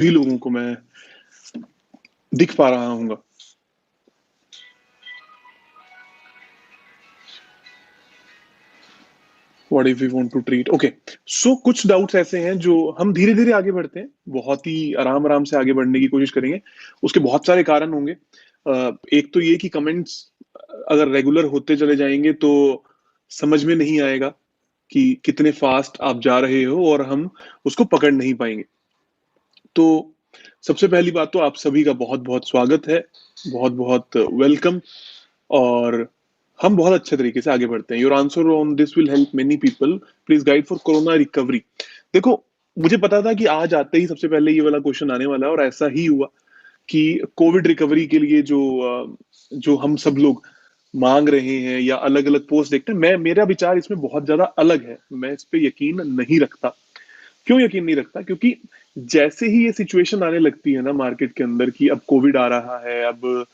भी लोगों को मैं दिख पा रहा हूँगा। What if we want to treat okay. So कुछ डाउट्स ऐसे हैं जो हम धीरे-धीरे आगे बढ़ते हैं, बहुत ही आराम-आराम से आगे बढ़ने की कोशिश करेंगे। उसके बहुत सारे कारण होंगे। एक तो ये कि कमेंट्स अगर रेगुलर होते चले जाएँगे तो समझ में नहीं आएगा कि कितने फास्ट आप जा रहे हो और हम उसको पकड़ नहीं पाएँगे। तो सबसे पहली बात तो आप सभी का बहुत-बहुत स्वागत है, बहुत-बहुत वेलकम और हम बहुत अच्छे तरीके से आगे बढ़ते हैं। Your answer on this will help many people, please guide for corona recovery. देखो, मुझे पता था कि आज आते ही सबसे पहले ये वाला क्वेश्चन आने वाला है और ऐसा ही हुआ कि कोविड रिकवरी के लिए जो हम सब लोग मांग रहे हैं या अलग अलग पोस्ट देखते हैं, मैं मेरा विचार इसमें बहुत ज्यादा अलग है। मैं इस पे यकीन नहीं रखता। क्यों यकीन नहीं रखता? क्योंकि जैसे ही ये सिचुएशन आने लगती है ना मार्केट के अंदर कि अब कोविड आ रहा है, अब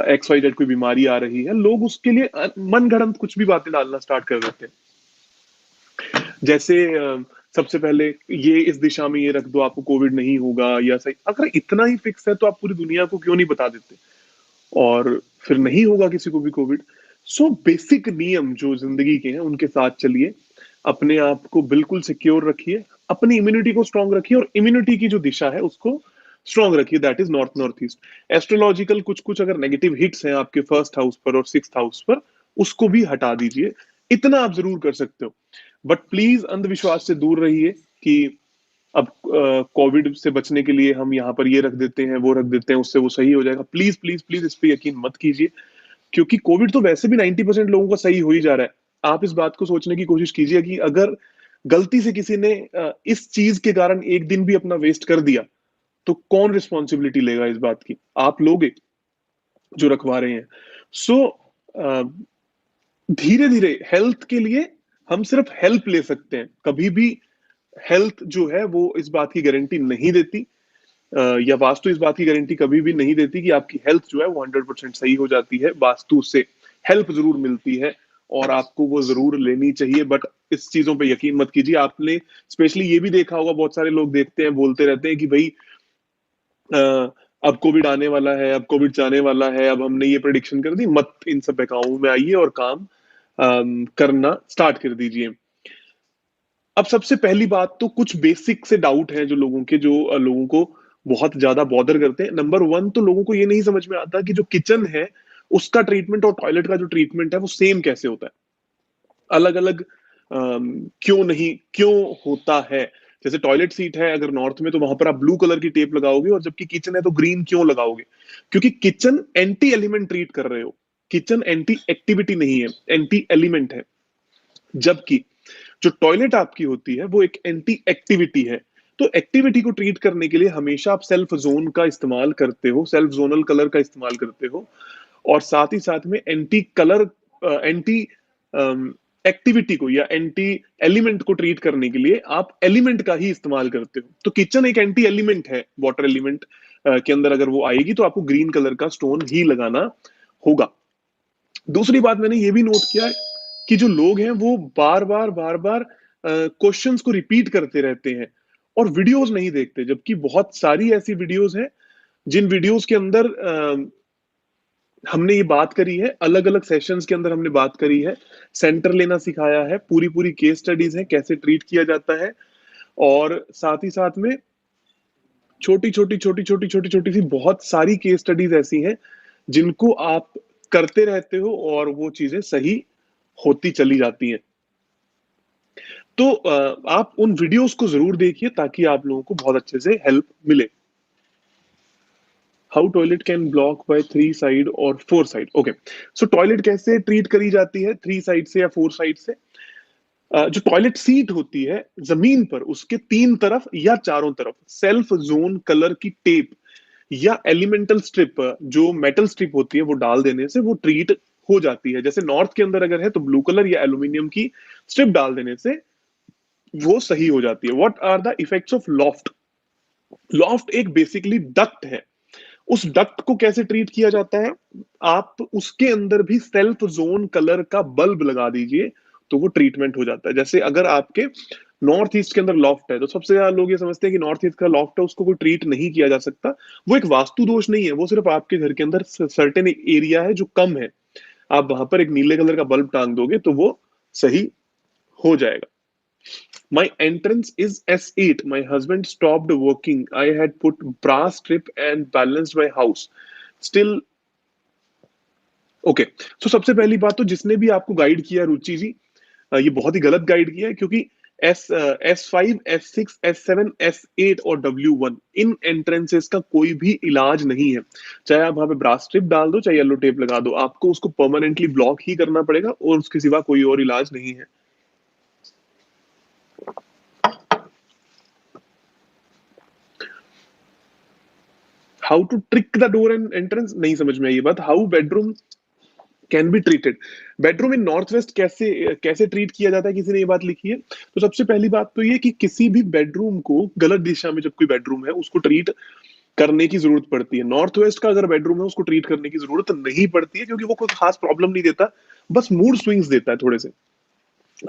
एक्स वाई जेड कोई बीमारी आ रही है, लोग उसके लिए मन गढ़ंत कुछ भी बातें डालना स्टार्ट कर देते हैं। जैसे सबसे पहले ये इस दिशा में ये रख दो, आपको कोविड नहीं होगा या सही। अगर इतना ही फिक्स है तो आप पूरी दुनिया को क्यों नहीं बता देते और फिर नहीं होगा किसी को भी कोविड। सो बेसिक नियम जो जिंदगी के हैं उनके साथ चलिए, अपने आप को बिल्कुल सिक्योर रखिए, अपनी इम्यूनिटी को स्ट्रांग रखिए और इम्यूनिटी की जो दिशा है उसको स्ट्रांग रखिए, that is north north east. Astrological कुछ कुछ अगर नेगेटिव हिट्स हैं आपके फर्स्ट हाउस पर और सिक्स्थ हाउस पर, उसको भी हटा दीजिए। इतना आप जरूर कर सकते हो। बट प्लीज अंधविश्वास से दूर रहिए कि अब कोविड से बचने के लिए हम यहाँ पर ये रख देते हैं, वो रख देते हैं, उससे वो सही हो जाएगा। प्लीज प्लीज प्लीज इस पे यकीन मत कीजिए, क्योंकि कोविड तो वैसे भी 90% लोगों का सही हो ही जा रहा है। आप इस बात को सोचने की कोशिश कीजिए कि अगर गलती से किसी ने इस चीज के कारण एक दिन भी अपना वेस्ट कर दिया, तो कौन रिस्पॉन्सिबिलिटी लेगा इस बात की? आप लोगे जो रखवा रहे हैं। सो धीरे धीरे हेल्थ के लिए हम सिर्फ हेल्प ले सकते हैं। कभी भी हेल्थ जो है वो इस बात की गारंटी नहीं देती, या वास्तु इस बात की गारंटी कभी भी नहीं देती कि आपकी हेल्थ जो है वो 100% सही हो जाती है। वास्तु से हेल्प जरूर मिलती है और आपको वो जरूर लेनी चाहिए, बट इस चीजों पे यकीन मत कीजिए। आपने स्पेशली ये भी देखा होगा, बहुत सारे लोग देखते हैं, बोलते रहते हैं कि भाई अब कोविड आने वाला है, अब कोविड जाने वाला है, अब हमने ये प्रेडिक्शन कर दी। मत इन सब बहकाओं में आइए और काम करना स्टार्ट कर दीजिए। अब सबसे पहली बात तो कुछ बेसिक से डाउट है जो लोगों के, जो लोगों को बहुत ज्यादा बॉदर करते हैं। नंबर वन तो लोगों को ये नहीं समझ में आता कि जो किचन है उसका ट्रीटमेंट और टॉयलेट का जो ट्रीटमेंट है वो सेम कैसे होता है, अलग अलग क्यों नहीं, क्यों होता है। जैसे टॉयलेट सीट है अगर नॉर्थ में, तो वहां पर आप ब्लू कलर की टेप लगाओगे, और जबकि किचन है तो ग्रीन क्यों लगाओगे? क्योंकि किचन एंटी एलिमेंट ट्रीट कर रहे हो, किचन एंटी एक्टिविटी नहीं है, एंटी एलिमेंट है। जबकि जो टॉयलेट आपकी होती है वो एक एंटी एक्टिविटी है। तो एक्टिविटी को ट्रीट करने के लिए हमेशा आप सेल्फ जोन का इस्तेमाल करते हो, सेल्फ जोनल कलर का इस्तेमाल करते हो, और साथ ही साथ में एंटी कलर, एंटी एक्टिविटी को या एंटी एलिमेंट को ट्रीट करने के लिए आप एलिमेंट का ही इस्तेमाल करते हो। तो किचन एक एंटी एलिमेंट है, वाटर एलिमेंट के अंदर अगर वो आएगी तो आपको ग्रीन कलर का स्टोन ही लगाना होगा। दूसरी बात मैंने ये भी नोट किया कि जो लोग हैं वो बार बार क्वेश्चंस को रिपीट करते रहते हैं और वीडियोस नहीं देखते, जबकि बहुत सारी ऐसी वीडियोस हैं जिन वीडियोस के अंदर हमने ये बात करी है, अलग अलग सेशंस के अंदर हमने बात करी है, सेंटर लेना सिखाया है, पूरी पूरी केस स्टडीज है कैसे ट्रीट किया जाता है। और साथ ही साथ में छोटी छोटी सी बहुत सारी केस स्टडीज ऐसी हैं जिनको आप करते रहते हो और वो चीजें सही होती चली जाती हैं। तो आप उन वीडियोस को जरूर देखिए ताकि आप लोगों को बहुत अच्छे से हेल्प मिले। How toilet can block bye 3 side और 4 साइड। ओके, सो टॉयलेट कैसे ट्रीट करी जाती है 3 साइड से या 4 साइड से? जो टॉयलेट सीट होती है जमीन पर, उसके 3 तरफ या चारों तरफ सेल्फ जोन कलर की टेप या एलिमेंटल स्ट्रिप, जो मेटल स्ट्रिप होती है, वो डाल देने से वो ट्रीट हो जाती है। जैसे नॉर्थ के अंदर अगर है तो ब्लू कलर या एल्यूमिनियम की स्ट्रिप डाल देने से वो सही हो जाती है। What are the effects of loft? Loft एक बेसिकली डक्ट है। उस डक्ट को कैसे ट्रीट किया जाता है? आप उसके अंदर भी सेल्फ जोन कलर का बल्ब लगा दीजिए तो वो ट्रीटमेंट हो जाता है। जैसे अगर आपके नॉर्थ ईस्ट के अंदर लॉफ्ट है, तो सबसे ज्यादा लोग ये समझते हैं कि नॉर्थ ईस्ट का लॉफ्ट है, उसको कोई ट्रीट नहीं किया जा सकता। वो एक वास्तु दोष नहीं है, वो सिर्फ आपके घर के अंदर सर्टेन एरिया है जो कम है। आप वहां पर एक नीले कलर का बल्ब टांग दोगे तो वो सही हो जाएगा। My entrance is S8. My husband stopped working. I had put brass strip and balanced my house. Still, okay. So सबसे पहली बात तो जिसने भी आपको गाइड किया रुचि जी, ये बहुत ही गलत गाइड किया है, क्योंकि S5, S6, S7, S8 और W1 इन एंट्रेंसेस का कोई भी इलाज नहीं है। चाहे आप वहां पे ब्रास स्ट्रिप डाल दो, चाहे येलो टेप लगा दो, आपको उसको परमानेंटली ब्लॉक ही करना पड़ेगा और उसके सिवा कोई और इलाज नहीं है। How to treat the door and entrance, नहीं समझ में आई ये बात। How bedroom can be treated, bedroom in north west कैसे कैसे ट्रीट किया जाता है, किसी ने ये बात लिखी है। तो सबसे पहली बात तो ये कि किसी भी बेडरूम को गलत दिशा में जब कोई बेडरूम है उसको ट्रीट करने की जरूरत पड़ती है। नॉर्थ वेस्ट का अगर बेडरूम है उसको ट्रीट करने की जरूरत नहीं पड़ती है, क्योंकि वो कोई खास प्रॉब्लम नहीं देता, बस मूड स्विंग्स देता है थोड़े से।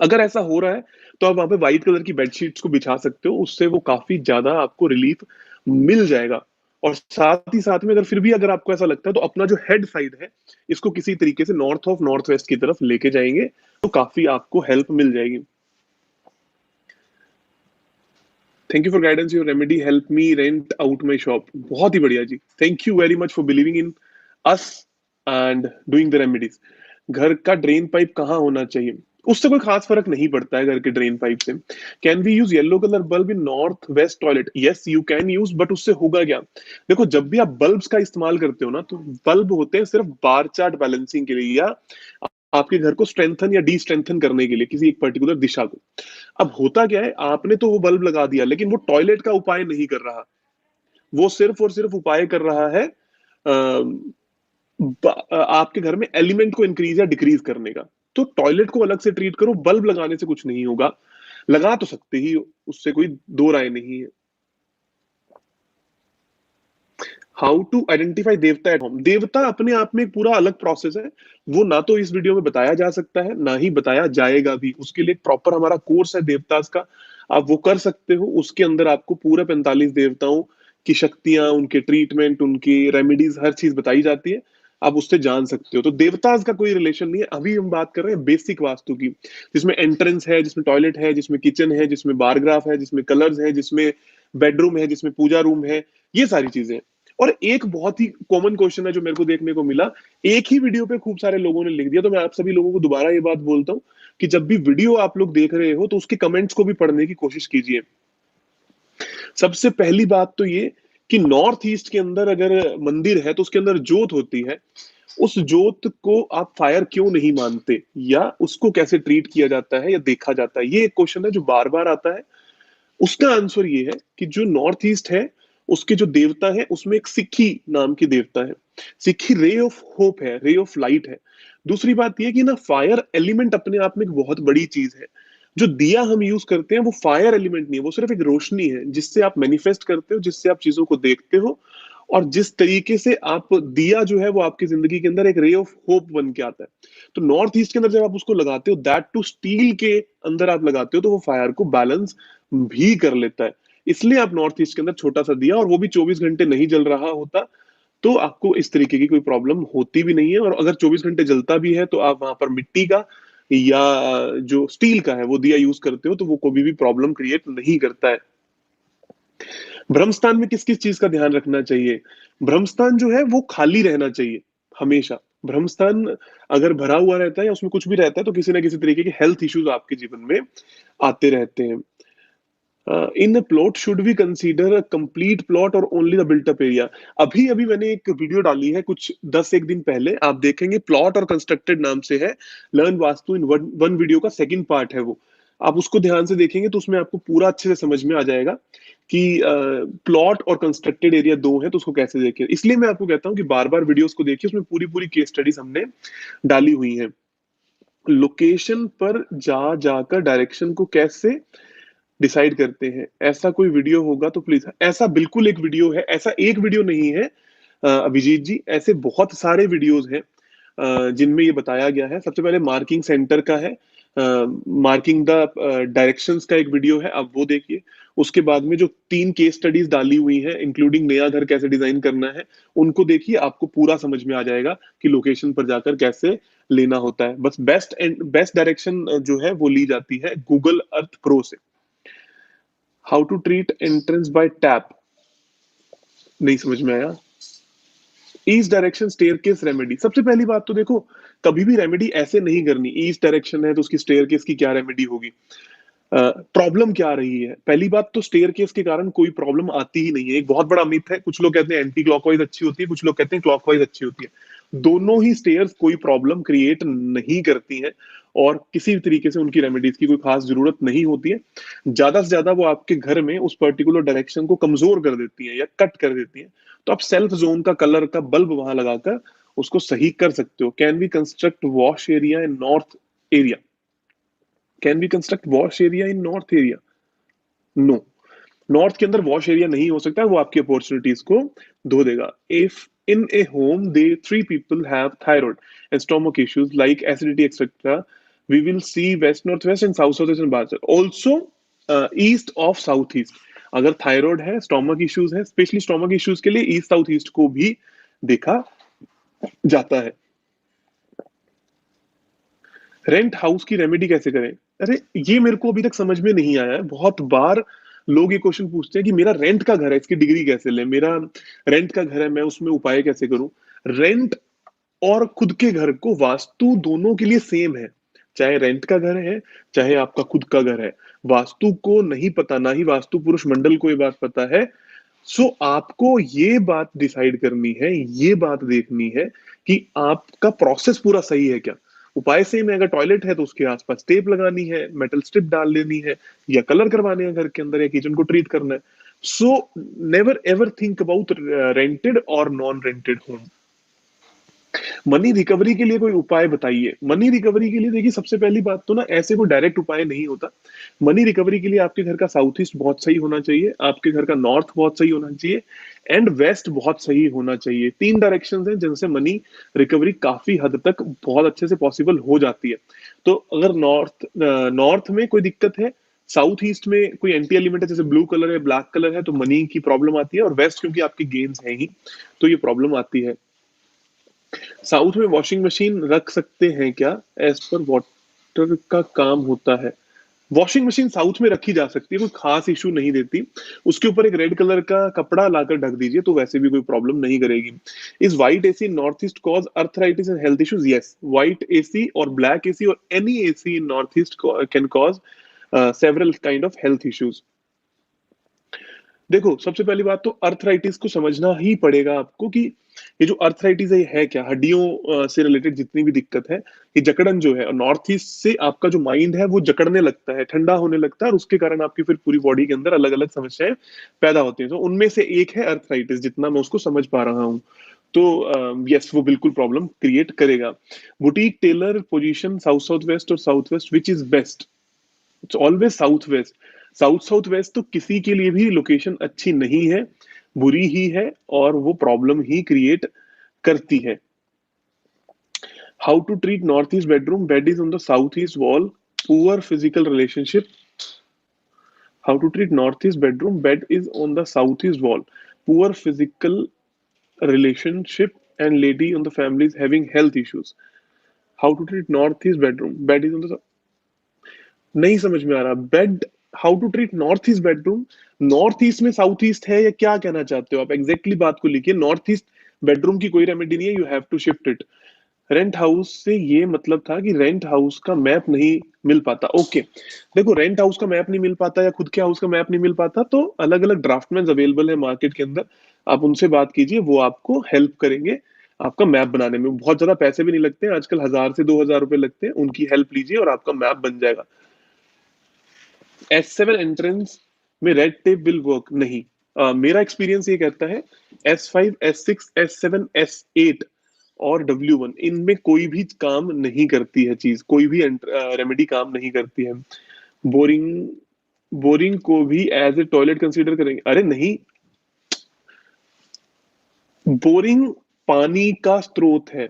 अगर ऐसा हो रहा है तो आप वहां पे व्हाइट कलर की बेडशीट्स को बिछा सकते हो, उससे वो काफी ज्यादा आपको रिलीफ मिल जाएगा। और साथ ही साथ में अगर फिर भी अगर आपको ऐसा लगता है तो अपना जो हेड साइड है इसको किसी तरीके से नॉर्थ ऑफ नॉर्थ वेस्ट की तरफ लेके जाएंगे तो काफी आपको हेल्प मिल जाएगी। Thank you for guidance, your remedy help me rent out my shop. बहुत ही बढ़िया जी, thank you very much for believing in us and doing the remedies. घर का ड्रेन पाइप कहाँ होना चाहिए, उससे कोई खास फर्क नहीं पड़ता है घर के ड्रेन पाइप से। Can we use yellow colour bulb in north west toilet, yes you can use, but उससे होगा क्या। देखो, जब भी आप बल्ब्स का इस्तेमाल करते हो ना, तो बल्ब होते हैं सिर्फ बार चार्ट बैलेंसिंग के लिए या आपके घर को स्ट्रेंथन या डी स्ट्रेंथन करने के लिए किसी एक पर्टिकुलर दिशा को। अब होता क्या है, आपने तो वो बल्ब लगा दिया लेकिन वो टॉयलेट का उपाय नहीं कर रहा, वो सिर्फ और सिर्फ उपाय कर रहा है आपके घर में एलिमेंट को इंक्रीज या डिक्रीज करने का। तो टॉयलेट को अलग से ट्रीट करो, बल्ब लगाने से कुछ नहीं होगा। लगा तो सकते ही, उससे कोई दो राय नहीं है। हाउ टू आइडेंटिफाई देवता एट होम, देवता अपने आप में एक पूरा अलग प्रोसेस है, वो ना तो इस वीडियो में बताया जा सकता है ना ही बताया जाएगा भी। उसके लिए एक प्रॉपर हमारा कोर्स है देवतास का, आप वो कर सकते हो। उसके अंदर आपको पूरे 45 देवताओं की शक्तियां, उनके ट्रीटमेंट, उनकी रेमेडीज, हर चीज बताई जाती है, आप उससे जान सकते हो। तो देवतास का कोई रिलेशन नहीं है। अभी हम बात कर रहे हैं बेसिक वास्तु की, जिसमें एंट्रेंस है, जिसमें टॉयलेट है, जिसमें किचन है, जिसमें बारग्राफ है, जिसमें कलर्स है, जिसमें बेडरूम है, जिसमें पूजा रूम है, ये सारी चीजें। और एक बहुत ही कॉमन क्वेश्चन है जो मेरे को देखने को मिला, एक ही वीडियो पे खूब सारे लोगों ने लिख दिया, तो मैं आप सभी लोगों को दोबारा ये बात बोलता हूँ कि जब भी वीडियो आप लोग देख रहे हो तो उसके कमेंट्स को भी पढ़ने की कोशिश कीजिए। सबसे पहली बात तो ये कि नॉर्थ ईस्ट के अंदर अगर मंदिर है तो उसके अंदर जोत होती है, उस जोत को आप फायर क्यों नहीं मानते, या उसको कैसे ट्रीट किया जाता है या देखा जाता है, ये एक क्वेश्चन है जो बार बार आता है। उसका आंसर ये है कि जो नॉर्थ ईस्ट है उसके जो देवता है उसमें एक सिक्खी नाम की देवता है। सिक्खी रे ऑफ होप है, रे ऑफ लाइट है। दूसरी बात यह कि ना, फायर एलिमेंट अपने आप में एक बहुत बड़ी चीज है। जो दिया हम यूज करते हैं वो फायर एलिमेंट नहीं है, वो सिर्फ एक रोशनी है जिससे आप मैनिफेस्ट करते हो, जिससे आप चीजों को देखते हो। और जिस तरीके से आप दिया जो है वो आपकी जिंदगी के अंदर एक रे ऑफ होप बन के आता है। तो नॉर्थ ईस्ट के अंदर जब आप उसको लगाते हो, दैट टू स्टील के अंदर आप लगाते हो, तो वो फायर को बैलेंस भी कर लेता है। इसलिए आप नॉर्थ ईस्ट के अंदर छोटा सा दिया, और वो भी 24 घंटे नहीं जल रहा होता, तो आपको इस तरीके की कोई प्रॉब्लम होती भी नहीं है। और अगर 24 घंटे जलता भी है तो आप वहां पर मिट्टी का या जो स्टील का है वो दिया यूज करते हो, तो वो कोई भी प्रॉब्लम क्रिएट नहीं करता है। ब्रह्मस्थान में किस किस चीज का ध्यान रखना चाहिए, ब्रह्मस्थान जो है वो खाली रहना चाहिए हमेशा। ब्रह्मस्थान अगर भरा हुआ रहता है या उसमें कुछ भी रहता है तो किसी ना किसी तरीके के हेल्थ इश्यूज आपके जीवन में आते रहते हैं। In plot should we consider complete plot और only the built up area. अभी अभी मैंने एक वीडियो डाली है कुछ 10 एक दिन पहले, आप देखेंगे, प्लॉट और कंस्ट्रक्टेड नाम से है, learn vastu in one video का सेकंड पार्ट है वो। आप उसको ध्यान से देखेंगे तो उसमें आपको पूरा अच्छे से समझ में आ जाएगा कि प्लॉट और कंस्ट्रक्टेड एरिया दो है तो उसको कैसे देखें। इसलिए मैं आपको कहता हूँ कि बार बार वीडियोस को देखिए, उसमें पूरी पूरी केस स्टडीज हमने डाली हुई है। लोकेशन पर जा जाकर डायरेक्शन को कैसे डिसाइड करते हैं, ऐसा कोई वीडियो होगा तो प्लीज। ऐसा बिल्कुल एक वीडियो है, ऐसा एक वीडियो नहीं है अभिजीत जी, ऐसे बहुत सारे वीडियोस हैं जिनमें ये बताया गया है। सबसे पहले मार्किंग सेंटर का है, मार्किंग द डायरेक्शंस का एक वीडियो है, आप वो देखिए। उसके बाद में जो 3 केस स्टडीज डाली हुई हैं इंक्लूडिंग नया घर कैसे डिजाइन करना है, उनको देखिए, आपको पूरा समझ में आ जाएगा कि लोकेशन पर जाकर कैसे लेना होता है। बस बेस्ट डायरेक्शन जो है वो ली जाती है गूगल अर्थ प्रो से। How to treat entrance by tap, नहीं समझ में आया। ईस्ट डायरेक्शन स्टेयरकेस रेमेडी, सबसे पहली बात तो देखो, कभी भी रेमेडी ऐसे नहीं करनी ईस्ट डायरेक्शन है तो उसकी स्टेयरकेस की क्या रेमेडी होगी। प्रॉब्लम क्या आ रही है, पहली बात तो स्टेयरकेस के कारण कोई प्रॉब्लम आती ही नहीं है। एक बहुत बड़ा मिथ है, कुछ लोग कहते हैं एंटी क्लॉकवाइज अच्छी होती है, कुछ लोग कहते हैं क्लॉकवाइज अच्छी होती है। दोनों ही स्टेयर्स कोई प्रॉब्लम क्रिएट नहीं करती हैं और किसी भी तरीके से उनकी रेमेडीज की कोई खास जरूरत नहीं होती है। ज्यादा से ज्यादा वो आपके घर में उस पर्टिकुलर डायरेक्शन को कमजोर कर देती है या कट कर देती है। तो आप सेल्फ जोन का कलर का बल्ब वहां लगाकर उसको सही कर सकते हो। Can we construct wash area in north area, can we construct wash area in north area, no. North के अंदर वॉश एरिया नहीं हो सकता, वो आपकी अपॉर्चुनिटीज को धो देगा। If in A home they 3 people have thyroid and stomach issues like acidity etc, we will see west northwest and south southwest and बाहर also east of south east। अगर थायराइड है, स्टोमक इश्यूज है, specially stomach issues के लिए east south east को भी देखा जाता है। रेंट हाउस की रेमेडी कैसे करें, अरे ये मेरे को अभी तक समझ में नहीं आया है। बहुत बार लोग ये क्वेश्चन पूछते हैं कि मेरा रेंट का घर है, इसकी डिग्री कैसे ले, मेरा रेंट का घर है, मैं उसमें उपाय कैसे करूं। रेंट और खुद के घर को वास्तु दोनों के लिए सेम है, चाहे रेंट का घर है चाहे आपका खुद का घर है। वास्तु को नहीं पता, ना ही वास्तु पुरुष मंडल को ये बात पता है। सो आपको ये बात डिसाइड करनी है, ये बात देखनी है कि आपका प्रोसेस पूरा सही है क्या। उपाय सेम है, अगर टॉयलेट है तो उसके आसपास टेप लगानी है, मेटल स्ट्रिप डाल लेनी है, या कलर करवाने हैं घर के अंदर, या किचन को ट्रीट करना है। So never ever think about rented और non rented home. Money recovery के लिए कोई उपाय बताइए। मनी रिकवरी के लिए देखिए, सबसे पहली बात तो ना, ऐसे कोई डायरेक्ट उपाय नहीं होता। मनी रिकवरी के लिए आपके घर का साउथ ईस्ट बहुत सही होना चाहिए, आपके घर का नॉर्थ बहुत सही होना चाहिए, एंड वेस्ट बहुत सही होना चाहिए। 3 डायरेक्शंस हैं जिनसे मनी रिकवरी काफी हद तक बहुत अच्छे से पॉसिबल हो जाती है। तो अगर नॉर्थ में कोई दिक्कत है, साउथ ईस्ट में कोई एंटी एलिमेंट है जैसे ब्लू कलर है, ब्लैक कलर है, तो मनी की प्रॉब्लम आती है। और वेस्ट क्योंकि आपके गेन्स है ही, तो ये प्रॉब्लम आती है। साउथ में वॉशिंग मशीन रख सकते हैं क्या, एज पर वाटर का काम होता है। वॉशिंग मशीन साउथ में रखी जा सकती है, कोई खास इशू नहीं देती। उसके ऊपर एक रेड कलर का कपड़ा लाकर ढक दीजिए तो वैसे भी कोई प्रॉब्लम नहीं करेगी। Is white AC north east cause arthritis and health issues, yes. White AC और ब्लैक एसी और any AC in north east can cause several kind of health issues. देखो, सबसे पहली बात तो अर्थराइटिस को समझना ही पड़ेगा आपको कि ये जो अर्थराइटिस है ये है क्या। हड्डियों से रिलेटेड जितनी भी दिक्कत है, ये जकड़न जो है, नॉर्थ ईस्ट से आपका जो माइंड है वो जकड़ने लगता है, ठंडा होने लगता है, और उसके कारण आपकी फिर पूरी बॉडी के अंदर अलग अलग समस्याएं पैदा होती हैं। तो उनमें से एक है अर्थराइटिस, जितना मैं उसको समझ पा रहा हूँ। तो यस, वो बिल्कुल प्रॉब्लम क्रिएट करेगा। Boutique tailor position south south west और south west, which is best. It's always south west. South south west तो किसी के लिए भी लोकेशन अच्छी नहीं है, बुरी ही है, और वो प्रॉब्लम ही क्रिएट करती है। How to treat north east bedroom, bed is on the south east wall, poor physical relationship. How to treat north east bedroom, bed is on the south east wall, poor physical relationship and lady on the family is having health issues. How to treat north east bedroom, bed is on the, नहीं समझ में आ रहा। Bed, how to treat north east bedroom, north east में south east है या क्या कहना चाहते हो आप, एग्जैक्टली बात को लिखिए। नॉर्थ ईस्ट बेडरूम की कोई रेमेडी नहीं है, you have to shift it. Rent house से ये मतलब था कि रेंट हाउस का मैप नहीं मिल पाता, ओके। देखो, रेंट हाउस का मैप नहीं मिल पाता या खुद के हाउस का मैप नहीं मिल पाता, तो अलग अलग ड्राफ्टमैन अवेलेबल है मार्केट के अंदर, आप उनसे बात कीजिए, वो आपको हेल्प करेंगे आपका मैप बनाने में। बहुत ज्यादा पैसे भी नहीं लगते हैं आजकल, 1000 से 2000 रुपए लगते हैं। उनकी हेल्प लीजिए और आपका मैप बन जाएगा। S7 एंट्रेंस में रेड टेप विल वर्क, नहीं। मेरा एक्सपीरियंस ये कहता है S5 S6 S7 S8 और W1, इनमें कोई भी काम नहीं करती है चीज, कोई भी रेमेडी काम नहीं करती है। बोरिंग, बोरिंग को भी एज ए टॉयलेट कंसीडर करेंगे, अरे नहीं। बोरिंग पानी का स्रोत है,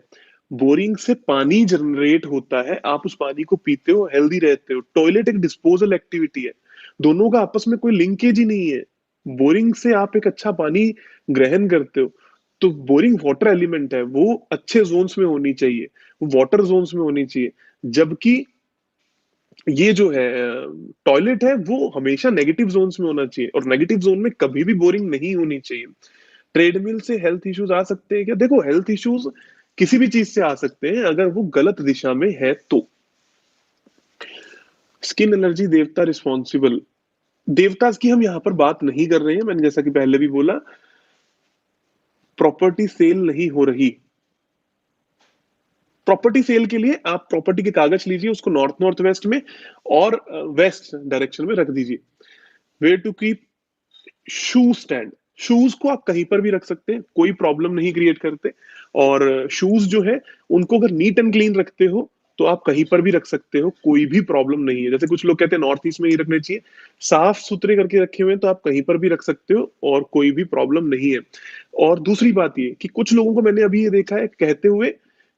बोरिंग से पानी जनरेट होता है, आप उस पानी को पीते हो, हेल्दी रहते हो। टॉयलेट एक डिस्पोजल एक्टिविटी है, दोनों का आपस में कोई लिंकेज ही नहीं है। बोरिंग से आप एक अच्छा पानी ग्रहण करते हो, तो बोरिंग वाटर एलिमेंट है, वो अच्छे जोन्स में होनी चाहिए, वो वाटर जोन्स में होनी चाहिए। जबकि ये जो है टॉयलेट है, वो हमेशा नेगेटिव जोन्स में होना चाहिए, और नेगेटिव जोन में कभी भी बोरिंग नहीं होनी चाहिए। ट्रेडमिल से हेल्थ इश्यूज आ सकते हैं क्या? देखो, हेल्थ इश्यूज किसी भी चीज से आ सकते हैं अगर वो गलत दिशा में है तो। स्किन एलर्जी देवता रिस्पॉन्सिबल, देवता की हम यहाँ पर बात नहीं कर रहे हैं। मैंने जैसा कि पहले भी बोला, प्रॉपर्टी सेल नहीं हो रही। प्रॉपर्टी सेल के लिए आप प्रॉपर्टी के कागज लीजिए, उसको नॉर्थ नॉर्थ वेस्ट में और वेस्ट डायरेक्शन में रख दीजिए। Where to keep shoe stand, shoes को आप कहीं पर भी रख सकते हैं, कोई प्रॉब्लम नहीं क्रिएट करते। और शूज जो है, उनको अगर नीट एंड क्लीन रखते हो तो आप कहीं पर भी रख सकते हो, कोई भी प्रॉब्लम नहीं है। जैसे कुछ लोग कहते हैं नॉर्थ ईस्ट में ही रखने चाहिए, साफ सुथरे करके रखे हुए हैं तो आप कहीं पर भी रख सकते हो और कोई भी प्रॉब्लम नहीं है। और दूसरी बात ये कि कुछ लोगों को मैंने अभी ये देखा है कहते हुए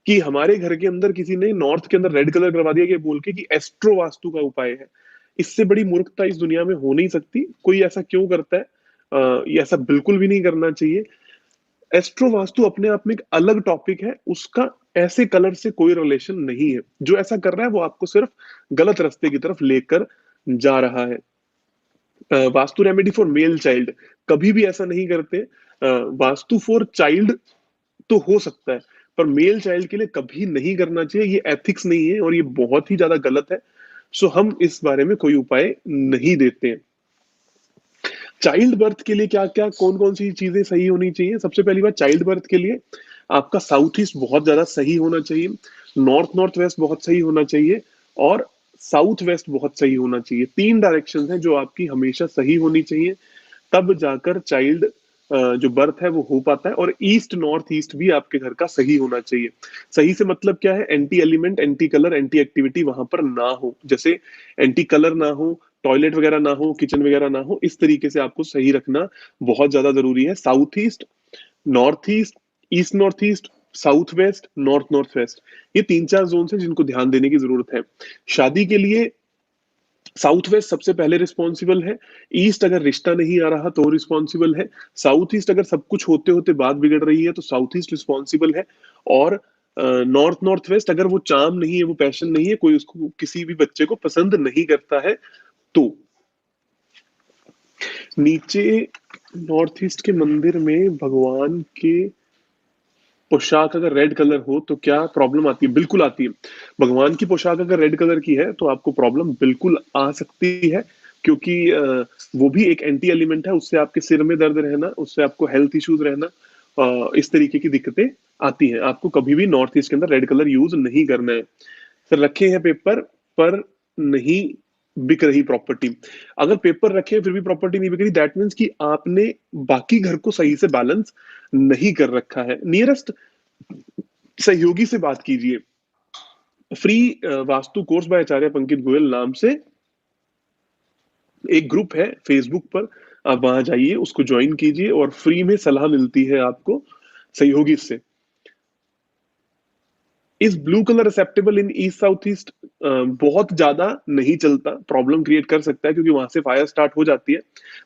कि हमारे घर के अंदर किसी ने नॉर्थ के अंदर रेड कलर करवा दिया, ये बोल के कि एस्ट्रो वास्तु का उपाय है। इससे बड़ी मूर्खता इस दुनिया में हो नहीं सकती। कोई ऐसा क्यों करता है? ये ऐसा बिल्कुल भी नहीं करना चाहिए। एस्ट्रो वास्तु अपने आप में एक अलग टॉपिक है, उसका ऐसे कलर से कोई रिलेशन नहीं है। जो ऐसा कर रहा है वो आपको सिर्फ गलत रास्ते की तरफ लेकर जा रहा है। Vastu remedy for male child, कभी भी ऐसा नहीं करते। वास्तु फॉर चाइल्ड तो हो सकता है, पर मेल चाइल्ड के लिए कभी नहीं करना चाहिए। ये एथिक्स नहीं है और ये बहुत ही ज्यादा गलत है। सो हम इस बारे में कोई उपाय नहीं देते हैं। चाइल्ड बर्थ के लिए क्या क्या कौन कौन सी चीजें सही होनी चाहिए? सबसे पहली बात, चाइल्ड बर्थ के लिए आपका साउथ ईस्ट बहुत ज्यादा सही होना चाहिए, नॉर्थ नॉर्थ वेस्ट बहुत सही होना चाहिए, और साउथ वेस्ट बहुत सही होना चाहिए। तीन डायरेक्शन हैं जो आपकी हमेशा सही होनी चाहिए, तब जाकर चाइल्ड जो बर्थ है वो हो पाता है। और ईस्ट नॉर्थ ईस्ट भी आपके घर का सही होना चाहिए। सही से मतलब क्या है? Anti element, anti colour, anti activity वहां पर ना हो। जैसे एंटी कलर ना हो, टॉयलेट वगैरह ना हो, किचन वगैरह ना हो, इस तरीके से आपको सही रखना बहुत ज्यादा जरूरी है। South east, north east, east north east, south west, north north west, ये तीन चार जोन है जिनको ध्यान देने की जरूरत है। शादी के लिए साउथ वेस्ट सबसे पहले रिस्पॉन्सिबल है। ईस्ट अगर रिश्ता नहीं आ रहा तो रिस्पॉन्सिबल है। साउथ ईस्ट अगर सब कुछ होते होते बात बिगड़ रही है तो साउथ ईस्ट रिस्पॉन्सिबल है। और नॉर्थ नॉर्थ वेस्ट अगर वो चार्म नहीं है, वो पैशन नहीं है, कोई उसको किसी भी बच्चे को पसंद नहीं करता है तो। नीचे नॉर्थ ईस्ट के मंदिर में भगवान के पोशाक अगर रेड कलर हो तो क्या प्रॉब्लम आती है? बिल्कुल आती है। भगवान की पोशाक अगर रेड कलर की है तो आपको प्रॉब्लम बिल्कुल आ सकती है, क्योंकि वो भी एक एंटी एलिमेंट है। उससे आपके सिर में दर्द रहना, उससे आपको हेल्थ इश्यूज रहना, इस तरीके की दिक्कतें आती हैं। आपको कभी भी नॉर्थ ईस्ट के अंदर रेड कलर यूज नहीं करना है। सर रखे हैं पेपर पर नहीं बिक रही प्रॉपर्टी, अगर पेपर रखे फिर भी प्रॉपर्टी नहीं बिक रही, दैट मीन्स कि आपने बाकी घर को सही से बैलेंस नहीं कर रखा है। नियरेस्ट सहयोगी से बात कीजिए। फ्री वास्तु कोर्स बाय आचार्य पंकज गोयल नाम से एक ग्रुप है फेसबुक पर, आप वहां जाइए, उसको ज्वाइन कीजिए और फ्री में सलाह मिलती है आपको सहयोगी से। इस ब्लू कलर एक्सेप्टेबल इन ईस्ट साउथ ईस्ट? बहुत ज्यादा नहीं चलता, प्रॉब्लम क्रिएट कर सकता है क्योंकि वहां से फायर स्टार्ट हो जाती है,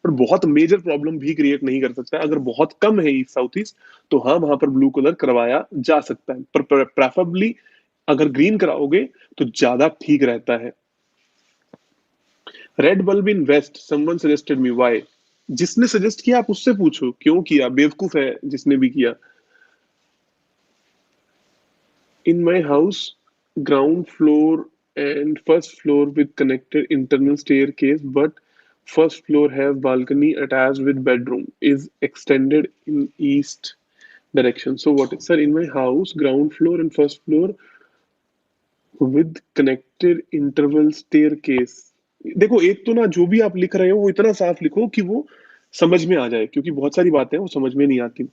पर बहुत मेजर प्रॉब्लम भी क्रिएट नहीं कर सकता है। अगर बहुत कम है ईस्ट साउथ ईस्ट तो हाँ, वहां पर ब्लू कलर करवाया जा सकता है, पर प्रेफरेबली अगर ग्रीन कराओगे तो ज्यादा ठीक रहता है। Red bulb in west, someone suggested me, why? जिसने सजेस्ट किया आप उससे पूछो क्यों किया, बेवकूफ है जिसने भी किया। In my house, ground floor and first floor with connected internal staircase, but first floor have balcony attached with bedroom is extended in east direction. So what is, sir? In my house, ground floor and first floor with connected interval staircase। देखो, एक तो ना जो भी आप लिख रहे हो वो इतना साफ लिखो कि वो समझ में आ जाए, क्योंकि बहुत सारी बातें वो समझ में नहीं आती।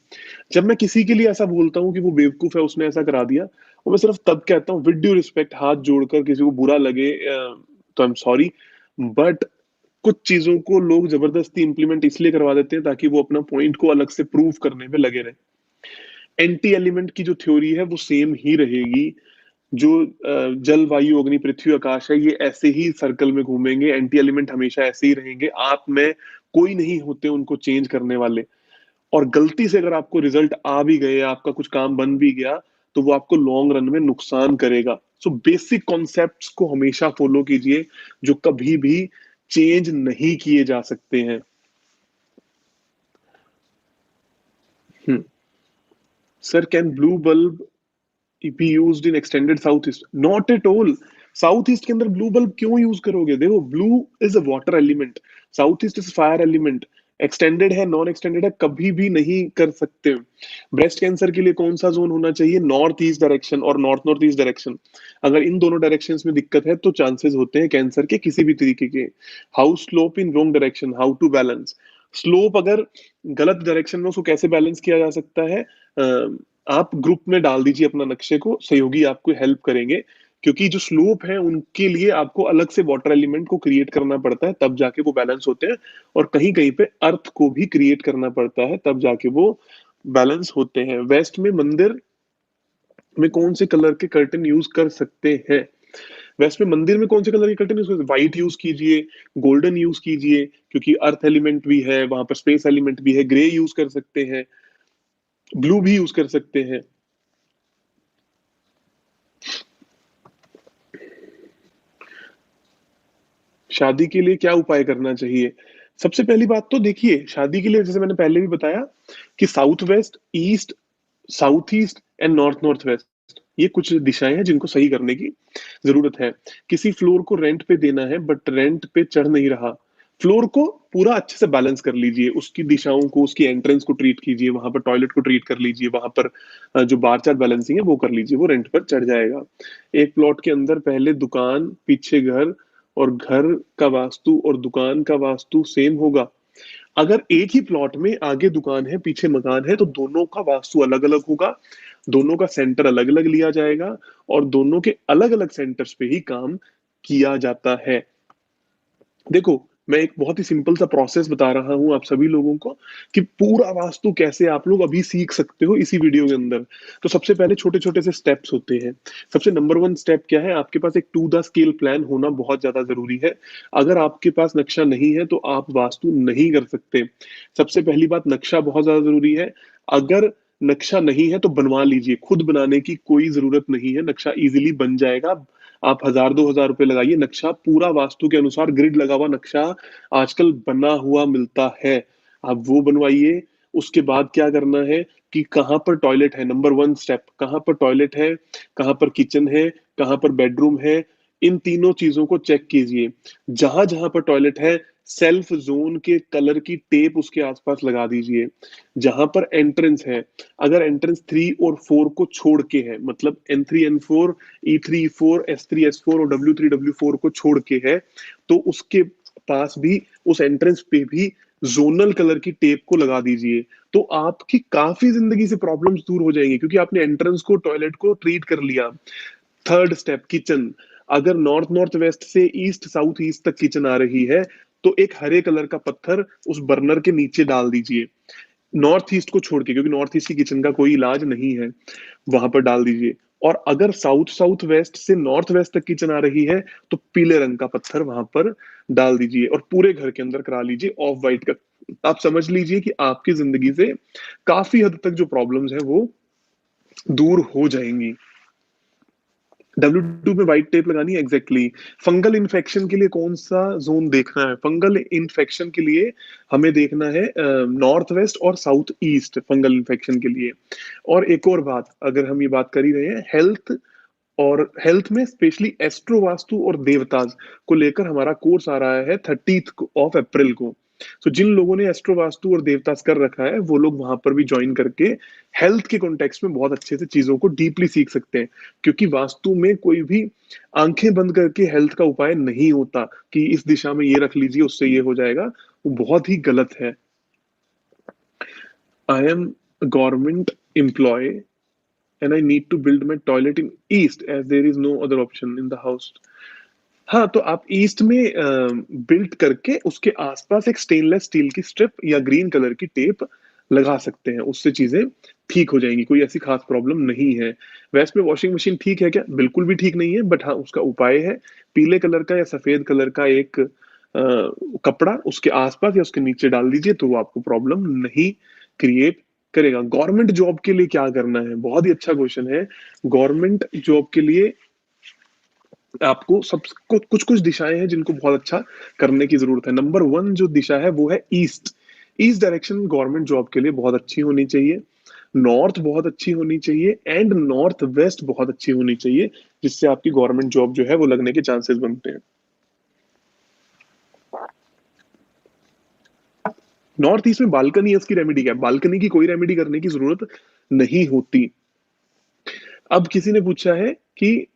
जब मैं किसी के लिए ऐसा बोलता हूँ कि वो बेवकूफ है, उसने ऐसा करा दिया, और मैं सिर्फ तब कहता हूँ विद ड्यू रिस्पेक्ट, हाथ जोड़कर, किसी को बुरा लगे तो आई एम सॉरी, बट कुछ चीजों को लोग जबरदस्ती इंप्लीमेंट इसलिए करवा देते हैं ताकि वो अपना पॉइंट को अलग से प्रूव करने में लगे रहे। एंटी एलिमेंट की जो थ्योरी है वो सेम ही रहेगी। जो जल वायु अग्नि पृथ्वी आकाश है, ये ऐसे ही सर्कल में घूमेंगे, एंटी एलिमेंट हमेशा ऐसे ही रहेंगे। आप में कोई नहीं होते उनको चेंज करने वाले। और गलती से अगर आपको रिजल्ट आ भी गए, आपका कुछ काम बन भी गया, तो वो आपको लॉन्ग रन में नुकसान करेगा। सो बेसिक कॉन्सेप्ट्स को हमेशा फॉलो कीजिए, जो कभी भी चेंज नहीं किए जा सकते हैं। Sir, can blue bulb be used in extended southeast? Not at all. South east के अंदर ब्लू बल्ब क्यों यूज करोगे? देखो, blue is a water element, south east is fire element. Extended है, नॉन एक्सटेंडेड है, कभी भी नहीं कर सकते। ब्रेस्ट कैंसर के लिए कौन सा जोन होना चाहिए? नॉर्थ ईस्ट डायरेक्शन और नॉर्थ नॉर्थ ईस्ट डायरेक्शन। अगर इन दोनों डायरेक्शंस में दिक्कत है तो चांसेस होते हैं कैंसर के किसी भी तरीके के। How slope in wrong direction, how to balance. Slope अगर गलत डायरेक्शन में, उसको कैसे बैलेंस किया जा सकता है? आप ग्रुप में डाल दीजिए अपना नक्शे को, सहयोगी आपको हेल्प करेंगे। क्योंकि जो स्लोप है उनके लिए आपको अलग से वाटर एलिमेंट को क्रिएट करना पड़ता है, तब जाके वो बैलेंस होते हैं। और कहीं कहीं पे अर्थ को भी क्रिएट करना पड़ता है, तब जाके वो बैलेंस होते हैं। वेस्ट में मंदिर में कौन से कलर के कर्टन यूज कर सकते हैं? वेस्ट में मंदिर में कौन से कलर के कर्टन यूज कर सकते हैं? व्हाइट यूज कीजिए, गोल्डन यूज कीजिए, क्योंकि अर्थ एलिमेंट भी है वहां पर, स्पेस एलिमेंट भी है। ग्रे यूज कर सकते हैं, ब्लू भी यूज कर सकते हैं। शादी के लिए क्या उपाय करना चाहिए? सबसे पहली बात तो देखिए, शादी के लिए जैसे मैंने पहले भी बताया कि south west, east, south east and north north west, ये कुछ दिशाएं हैं जिनको सही करने की जरूरत है। किसी फ्लोर को रेंट पे देना है बट रेंट पे चढ़ नहीं रहा, फ्लोर को पूरा अच्छे से बैलेंस कर लीजिए, उसकी दिशाओं को, उसकी एंट्रेंस को ट्रीट कीजिए, वहां पर टॉयलेट को ट्रीट कर लीजिए, वहां पर जो बार चार्ट बैलेंसिंग है वो कर लीजिए, वो रेंट पर चढ़ जाएगा। एक प्लॉट के अंदर पहले दुकान, पीछे घर, और घर का वास्तु और दुकान का वास्तु सेम होगा? अगर एक ही प्लॉट में आगे दुकान है, पीछे मकान है, तो दोनों का वास्तु अलग अलग होगा, दोनों का सेंटर अलग अलग लिया जाएगा, और दोनों के अलग अलग सेंटर्स पे ही काम किया जाता है। देखो, मैं एक बहुत ही सिंपल सा प्रोसेस बता रहा हूं आप सभी लोगों को, कि पूरा वास्तु कैसे आप लोग अभी सीख सकते हो इसी वीडियो के अंदर। तो सबसे पहले छोटे छोटे से स्टेप्स होते हैं। सबसे नंबर वन स्टेप क्या है? आपके पास एक टू द स्केल प्लान होना बहुत ज्यादा जरूरी है। अगर आपके पास नक्शा नहीं है तो आप वास्तु नहीं कर सकते। सबसे पहली बात, नक्शा बहुत ज्यादा जरूरी है। अगर नक्शा नहीं है तो बनवा लीजिए, खुद बनाने की कोई जरूरत नहीं है, नक्शा इजीली बन जाएगा। आप 1000-2000 रुपए लगाइए, नक्शा पूरा वास्तु के अनुसार ग्रिड लगा हुआ नक्शा आजकल बना हुआ मिलता है, आप वो बनवाइए। उसके बाद क्या करना है कि कहाँ पर टॉयलेट है, नंबर वन स्टेप, कहाँ पर टॉयलेट है, कहाँ पर किचन है, कहाँ पर बेडरूम है, इन तीनों चीजों को चेक कीजिए। जहां जहां पर टॉयलेट है, सेल्फ जोन के कलर की टेप उसके आसपास लगा दीजिए। जहां पर एंट्रेंस है, अगर एंट्रेंस 3 और 4 को छोड़ के है, मतलब N3 N4, E3 E4, S3 S4 और W3 W4 को छोड़ के है, तो उसके पास भी, उस एंट्रेंस पे भी जोनल कलर की टेप को लगा दीजिए। तो आपकी काफी जिंदगी से प्रॉब्लम्स दूर हो जाएंगी, क्योंकि आपने एंट्रेंस को, टॉयलेट को ट्रीट कर लिया। Third step, kitchen. अगर नॉर्थ नॉर्थ वेस्ट से ईस्ट साउथ ईस्ट तक किचन आ रही है, तो एक हरे कलर का पत्थर उस बर्नर के नीचे डाल दीजिए, नॉर्थ ईस्ट को छोड़ के, क्योंकि नॉर्थ ईस्ट की किचन का कोई इलाज नहीं है, वहां पर डाल दीजिए। और अगर साउथ साउथ वेस्ट से नॉर्थ वेस्ट तक किचन आ रही है, तो पीले रंग का पत्थर वहां पर डाल दीजिए, और पूरे घर के अंदर करा लीजिए ऑफ वाइट का। आप समझ लीजिए कि आपकी जिंदगी से काफी हद तक जो प्रॉब्लम्स है वो दूर हो जाएंगी। W2 में व्हाइट टेप लगानी है, एग्जैक्टली exactly। फंगल इन्फेक्शन के लिए कौन सा जोन देखना है? फंगल इन्फेक्शन के लिए हमें देखना है नॉर्थ वेस्ट और साउथ ईस्ट, फंगल इन्फेक्शन के लिए। और एक और बात, अगर हम ये बात कर ही रहे हैं हेल्थ, और हेल्थ में स्पेशली एस्ट्रो वास्तु और देवताज को लेकर हमारा कोर्स आ रहा है 30 अप्रैल को। तो जिन लोगों ने एस्ट्रो वास्तु और देवताज कर रखा है, वो लोग वहां पर भी ज्वाइन करके हेल्थ के कॉन्टेक्स्ट में बहुत अच्छे से चीजों को डीपली सीख सकते हैं। क्योंकि वास्तु में कोई भी आंखें बंद करके हेल्थ का उपाय नहीं होता कि इस दिशा में ये रख लीजिए उससे ये हो जाएगा, वो बहुत ही गलत है। I am government employ and I need to build my toilet in east as there is no other option in the house। हाँ, तो आप ईस्ट में बिल्ट करके उसके आसपास एक स्टेनलेस स्टील की स्ट्रिप या ग्रीन कलर की टेप लगा सकते हैं, उससे चीजें ठीक हो जाएंगी, कोई ऐसी खास प्रॉब्लम नहीं है। वेस्ट में वॉशिंग मशीन ठीक है क्या? बिल्कुल भी ठीक नहीं है, बट हाँ उसका उपाय है, पीले कलर का या सफेद कलर का एक कपड़ा उसके आसपास या उसके नीचे डाल दीजिए, तो वो आपको प्रॉब्लम नहीं क्रिएट करेगा। गवर्नमेंट जॉब के लिए क्या करना है? बहुत ही अच्छा क्वेश्चन है। गवर्नमेंट जॉब के लिए आपको सब कुछ कुछ दिशाएं हैं जिनको बहुत अच्छा करने की जरूरत है। नंबर वन जो दिशा है वो है east. East direction government job के लिए बहुत अच्छी होनी चाहिए, नॉर्थ बहुत अच्छी होनी चाहिए, एंड नॉर्थ वेस्ट बहुत अच्छी होनी चाहिए, जिससे आपकी गवर्नमेंट जॉब जो है वो लगने के चांसेस बनते हैं। नॉर्थ ईस्ट में बालकनी है, उसकी रेमेडी क्या है? बालकनी की कोई रेमेडी करने की जरूरत नहीं होती। अब किसी ने पूछा है कि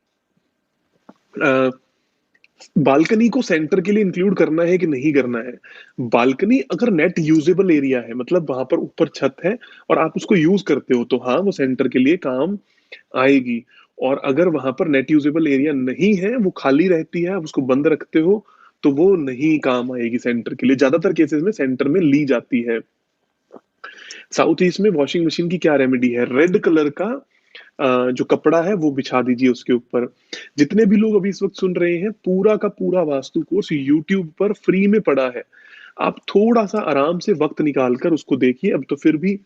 बालकनी को सेंटर के लिए इंक्लूड करना है कि नहीं करना है। बालकनी अगर नेट यूजेबल एरिया है, मतलब वहां पर ऊपर छत है और आप उसको यूज करते हो, तो हाँ वो सेंटर के लिए काम आएगी। और अगर वहां पर नेट यूजेबल एरिया नहीं है, वो खाली रहती है, आप उसको बंद रखते हो, तो वो नहीं काम आएगी सेंटर के लिए। ज्यादातर केसेस में सेंटर में ली जाती है। साउथ ईस्ट में वॉशिंग मशीन की क्या रेमेडी है? रेड कलर का जो कपड़ा है वो बिछा दीजिए उसके ऊपर। जितने भी लोग अभी इस वक्त सुन रहे हैं, पूरा का पूरा वास्तु कोर्स यूट्यूब पर फ्री में पड़ा है। आप थोड़ा सा आराम से वक्त निकाल कर उसको देखिए। अब तो फिर भी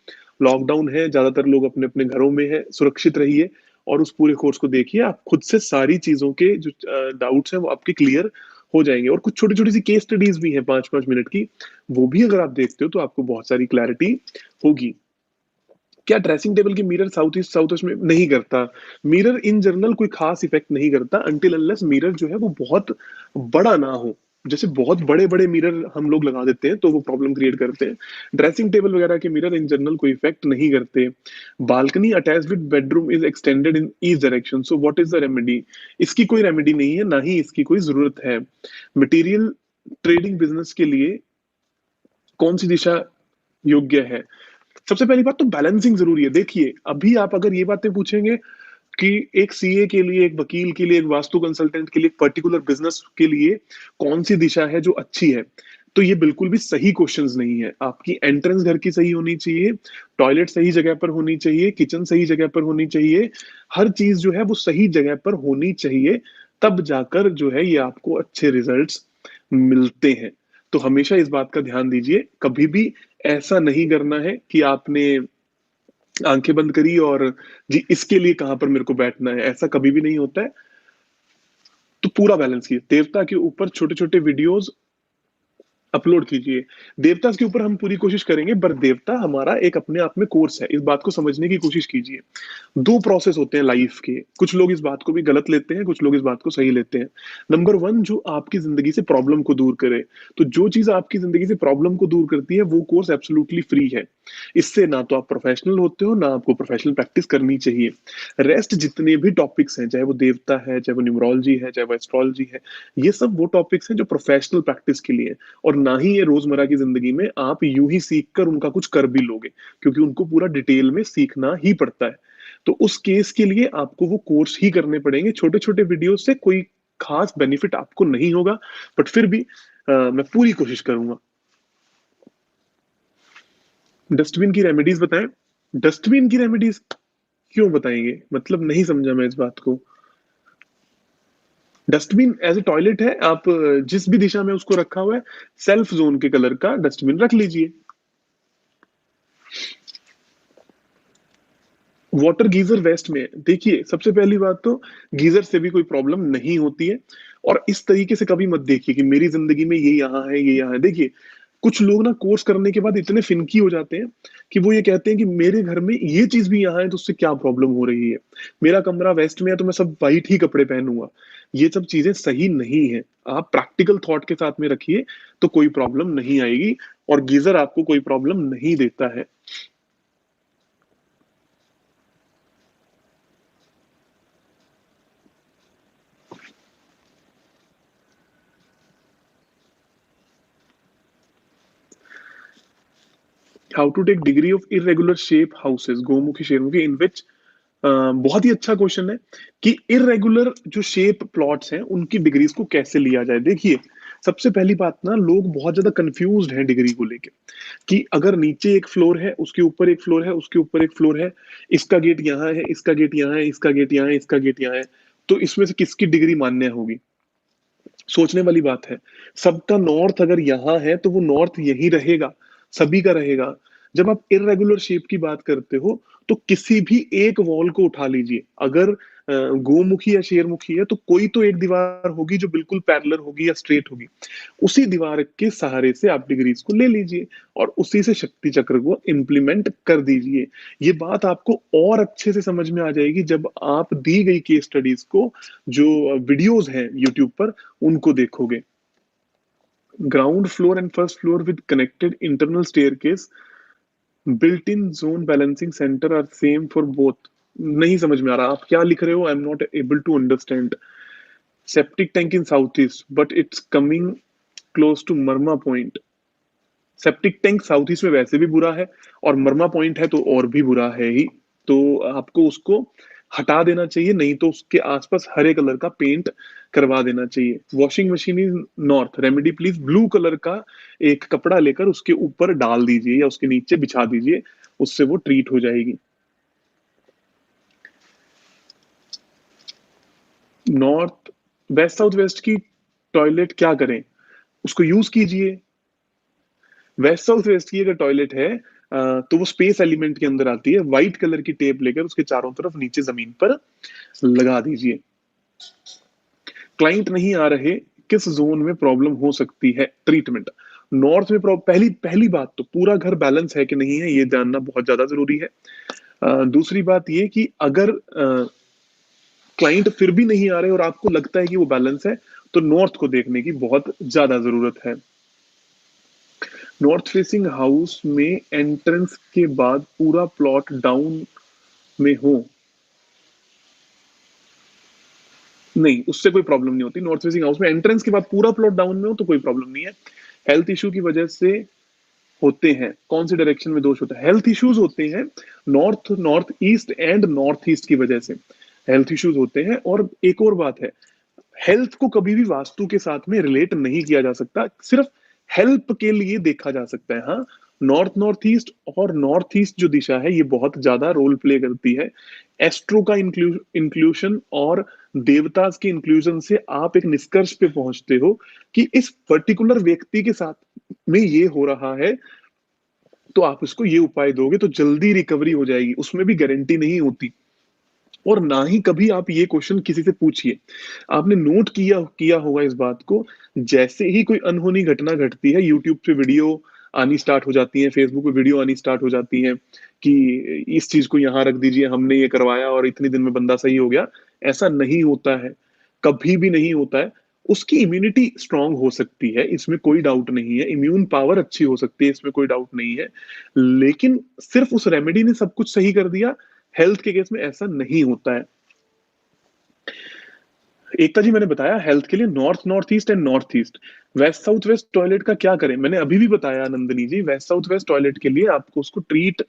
लॉकडाउन है, ज्यादातर लोग अपने अपने घरों में है, सुरक्षित रहिए और उस पूरे कोर्स को देखिए। आप खुद से सारी चीजों के जो डाउट्स हैं वो आपके क्लियर हो जाएंगे। और कुछ छोटी छोटी सी केस स्टडीज भी हैं 5-5 मिनट की, वो भी अगर आप देखते हो तो आपको बहुत सारी क्लैरिटी होगी। क्या ड्रेसिंग टेबल की मिरर साउथ ईस्ट में नहीं करता? मिरर इन जनरल कोई खास इफेक्ट नहीं करता, अनटिल अनलेस मिरर जो है वो बहुत बड़ा ना हो। जैसे बहुत बड़े बड़े मिरर हम लोग लगा देते हैं तो वो प्रॉब्लम क्रिएट करते हैं। ड्रेसिंग टेबल वगैरह के मिरर इन जनरल कोई इफेक्ट नहीं करते। Balcony attach with bedroom is extended in each direction, so what is the remedy? इसकी कोई रेमेडी नहीं है, ना ही इसकी कोई जरूरत है। मटेरियल ट्रेडिंग बिजनेस के लिए कौन सी दिशा योग्य है? सबसे पहली बात तो बैलेंसिंग जरूरी है। देखिए अभी आप अगर ये बातें पूछेंगे कि एक सीए के लिए, एक वकील के लिए, एक वास्तु कंसल्टेंट के लिए, एक पर्टिकुलर बिजनेस के लिए कौन सी दिशा है जो अच्छी है, तो ये बिल्कुल भी सही क्वेश्चंस नहीं है। आपकी एंट्रेंस घर की सही होनी चाहिए, टॉयलेट सही जगह पर होनी चाहिए, किचन सही जगह पर होनी चाहिए, हर चीज जो है वो सही जगह पर होनी चाहिए, तब जाकर जो है ये आपको अच्छे रिजल्ट्स मिलते हैं। तो हमेशा इस बात का ध्यान दीजिए, कभी भी ऐसा नहीं करना है कि आपने आंखें बंद करी और जी इसके लिए कहां पर मेरे को बैठना है, ऐसा कभी भी नहीं होता है। तो पूरा बैलेंस कीजिए। देवता के ऊपर छोटे छोटे वीडियोस अपलोड कीजिए। देवता के ऊपर हम पूरी कोशिश करेंगे, पर देवता हमारा एक अपने आप में कोर्स है, इस बात को समझने की कोशिश कीजिए। दो प्रोसेस होते हैं लाइफ के, कुछ लोग इस बात को भी गलत लेते हैं, कुछ लोग इस बात को सही लेते हैं। नंबर वन, जो आपकी जिंदगी से प्रॉब्लम को दूर करे। तो जो चीज आपकी जिंदगी से प्रॉब्लम को दूर करती है वो कोर्स एब्सोल्युटली फ्री है। इससे ना तो आप प्रोफेशनल होते हो, ना आपको प्रोफेशनल प्रैक्टिस करनी चाहिए। रेस्ट जितने भी टॉपिक्स हैं, चाहे वो देवता है, चाहे वो न्यूमरोलॉजी है, चाहे वो एस्ट्रोलॉजी है, ये सब वो टॉपिक्स हैं जो प्रोफेशनल प्रैक्टिस के लिए हैं। और ना ही ये रोजमर्रा की जिंदगी में आप यूं ही सीख कर उनका कुछ कर भी लोगे, क्योंकि उनको पूरा डिटेल में सीखना ही पड़ता है। तो उस केस के लिए आपको वो कोर्स ही करने पड़ेंगे। छोटे छोटे वीडियो से कोई खास बेनिफिट आपको नहीं होगा, बट फिर भी मैं पूरी कोशिश करूंगा। डस्टबिन की रेमेडीज बताएं? डस्टबिन की रेमेडीज क्यों बताएंगे? मतलब नहीं समझा मैं इस बात को। डस्टबिन एज ए टॉयलेट है, आप जिस भी दिशा में उसको रखा हुआ है, सेल्फ जोन के कलर का डस्टबिन रख लीजिए। वाटर गीजर वेस्ट में, देखिए सबसे पहली बात तो गीजर से भी कोई प्रॉब्लम नहीं होती है। और इस तरीके से कभी मत देखिए कि मेरी जिंदगी में ये यहाँ है, ये यहाँ है। देखिए कुछ लोग ना कोर्स करने के बाद इतने फिनकी हो जाते हैं कि वो ये कहते हैं कि मेरे घर में ये चीज भी यहाँ है तो उससे क्या प्रॉब्लम हो रही है, मेरा कमरा वेस्ट में है तो मैं सब वाइट ही कपड़े पहनूंगा। ये सब चीजें सही नहीं है। आप प्रैक्टिकल थॉट के साथ में रखिए तो कोई प्रॉब्लम नहीं आएगी, और गीजर आपको कोई प्रॉब्लम नहीं देता है। How to take degree of irregular shape houses गोमुखी शेरमुखी इन विच, बहुत ही अच्छा क्वेश्चन है कि इरेगुलर जो शेप प्लॉट्स हैं उनकी डिग्रीज को कैसे लिया जाए। देखिए सबसे पहली बात ना, लोग बहुत ज्यादा कंफ्यूज्ड हैं डिग्री को लेके, कि अगर नीचे एक फ्लोर है, उसके ऊपर एक फ्लोर है, उसके ऊपर एक फ्लोर है, इसका गेट यहाँ है, इसका गेट यहाँ है, इसका गेट यहाँ है, इसका गेट यहाँ है, तो इसमें से किसकी डिग्री मान्य होगी? सोचने वाली बात है। सबका नॉर्थ अगर यहाँ है तो वो नॉर्थ यही रहेगा, सभी का रहेगा। जब आप इर्रेगुलर शेप की बात करते हो तो किसी भी एक वॉल को उठा लीजिए, अगर गोमुखी या शेरमुखी है तो कोई तो एक दीवार होगी जो बिल्कुल पैरेलल होगी या स्ट्रेट होगी। उसी दीवार के सहारे से आप डिग्रीज को ले लीजिए और उसी से शक्ति चक्र को इम्प्लीमेंट कर दीजिए। ये बात आपको और अच्छे से समझ में आ जाएगी जब आप दी गई केस स्टडीज को, जो वीडियोस हैं यूट्यूब पर, उनको देखोगे। Ground floor and first floor with connected internal staircase, built in zone balancing centre are same for both. नहीं समझ में आ रहा आप क्या लिख रहे हो, I am not able to understand. Septic tank in south east but it's coming close to marma point. Septic tank south east में वैसे भी बुरा है, और मर्मा पॉइंट है तो और भी बुरा है ही। तो आपको उसको हटा देना चाहिए, नहीं तो उसके आसपास हरे कलर का पेंट करवा देना चाहिए। Washing machine is north, remedy please blue colour का एक कपड़ा लेकर उसके ऊपर डाल दीजिए या उसके नीचे बिछा दीजिए, उससे वो ट्रीट हो जाएगी। नॉर्थ वेस्ट साउथ वेस्ट की टॉयलेट क्या करें? उसको यूज कीजिए। वेस्ट साउथ वेस्ट की अगर टॉयलेट है तो वो स्पेस एलिमेंट के अंदर आती है। व्हाइट कलर की टेप लेकर उसके चारों तरफ नीचे जमीन पर लगा दीजिए। क्लाइंट नहीं आ रहे, किस जोन में प्रॉब्लम हो सकती है? ट्रीटमेंट नॉर्थ में पहली पहली बात तो पूरा घर बैलेंस है कि नहीं है, ये जानना बहुत ज्यादा जरूरी है। दूसरी बात ये कि अगर क्लाइंट फिर भी नहीं आ रहे और आपको लगता है कि वो बैलेंस है, तो नॉर्थ को देखने की बहुत ज्यादा जरूरत है। नॉर्थ फेसिंग हाउस में एंट्रेंस के बाद पूरा प्लॉट डाउन में हो, नहीं उससे कोई प्रॉब्लम नहीं होती। नॉर्थ फेसिंग हाउस में एंट्रेंस के बाद पूरा प्लॉट डाउन में हो तो कोई प्रॉब्लम नहीं है। हेल्थ इशू की वजह से होते हैं, कौन सी डायरेक्शन में दोष होता है? हेल्थ इश्यूज होते हैं north, north east and north east की वजह से हेल्थ इश्यूज होते हैं। और एक और बात है, हेल्थ को कभी भी वास्तु के साथ में रिलेट नहीं किया जा सकता, सिर्फ हेल्प के लिए देखा जा सकता है। हाँ, नॉर्थ नॉर्थ ईस्ट और नॉर्थ ईस्ट जो दिशा है ये बहुत ज्यादा रोल प्ले करती है। एस्ट्रो का इंक्लूशन और देवतास के इंक्लूजन से आप एक निष्कर्ष पे पहुंचते हो कि इस पर्टिकुलर व्यक्ति के साथ में ये हो रहा है, तो आप इसको ये उपाय दोगे तो जल्दी रिकवरी हो जाएगी। उसमें भी गारंटी नहीं होती, और ना ही कभी आप ये क्वेश्चन किसी से पूछिए। आपने नोट किया किया होगा इस बात को, जैसे ही कोई अनहोनी घटना घटती है, यूट्यूब पे वीडियो आनी स्टार्ट हो जाती है, फेसबुक पे वीडियो आनी स्टार्ट हो जाती है कि इस चीज को यहाँ रख दीजिए, हमने ये करवाया और इतने दिन में बंदा सही हो गया। ऐसा नहीं होता है, कभी भी नहीं होता है। उसकी इम्यूनिटी स्ट्रांग हो सकती है, इसमें कोई डाउट नहीं है, इम्यून पावर अच्छी हो सकती है, इसमें कोई डाउट नहीं है। लेकिन सिर्फ उस रेमेडी ने सब कुछ सही कर दिया, हेल्थ के केस में ऐसा नहीं होता है। एकता जी, मैंने बताया हेल्थ के लिए north north east and north east. West south west toilet का क्या करें? मैंने अभी भी बताया नंदिनी जी, वेस्ट साउथ वेस्ट टॉयलेट के लिए आपको उसको ट्रीट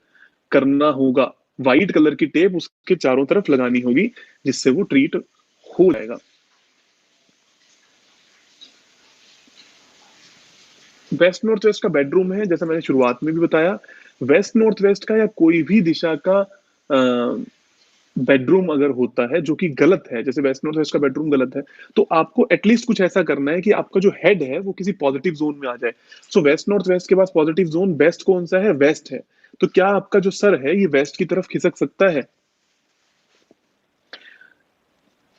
करना होगा। व्हाइट कलर की टेप उसके चारों तरफ लगानी होगी, जिससे वो ट्रीट हो जाएगा। वेस्ट नॉर्थ वेस्ट का बेडरूम है, जैसा मैंने शुरुआत में भी बताया, वेस्ट नॉर्थ वेस्ट का या कोई भी दिशा का बेडरूम अगर होता है जो कि गलत है, जैसे वेस्ट नॉर्थ वेस्ट का बेडरूम गलत है, तो आपको एटलीस्ट कुछ ऐसा करना है कि आपका जो हेड है वो किसी पॉजिटिव जोन में आ जाए। सो वेस्ट नॉर्थ वेस्ट के पास पॉजिटिव जोन बेस्ट कौन सा है? वेस्ट है। तो क्या आपका जो सर है ये वेस्ट की तरफ खिसक सकता है?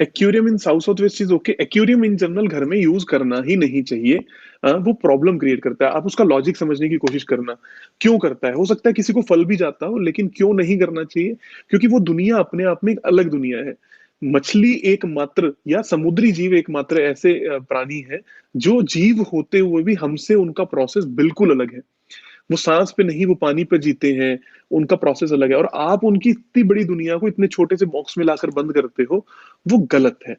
Aquarium in south south waste is okay. Aquarium in general घर में यूज करना ही नहीं चाहिए, वो प्रॉब्लम क्रिएट करता है। आप उसका लॉजिक समझने की कोशिश करना, क्यों करता है। हो सकता है किसी को फल भी जाता हो, लेकिन क्यों नहीं करना चाहिए? क्योंकि वो दुनिया अपने आप में एक अलग दुनिया है। मछली एकमात्र या समुद्री जीव एकमात्र ऐसे प्राणी है जो जीव होते हुए भी हमसे उनका प्रोसेस बिल्कुल अलग है। वो सांस पे नहीं, वो पानी पे जीते हैं, उनका प्रोसेस अलग है। और आप उनकी इतनी बड़ी दुनिया को इतने छोटे से बॉक्स में लाकर बंद करते हो, वो गलत है।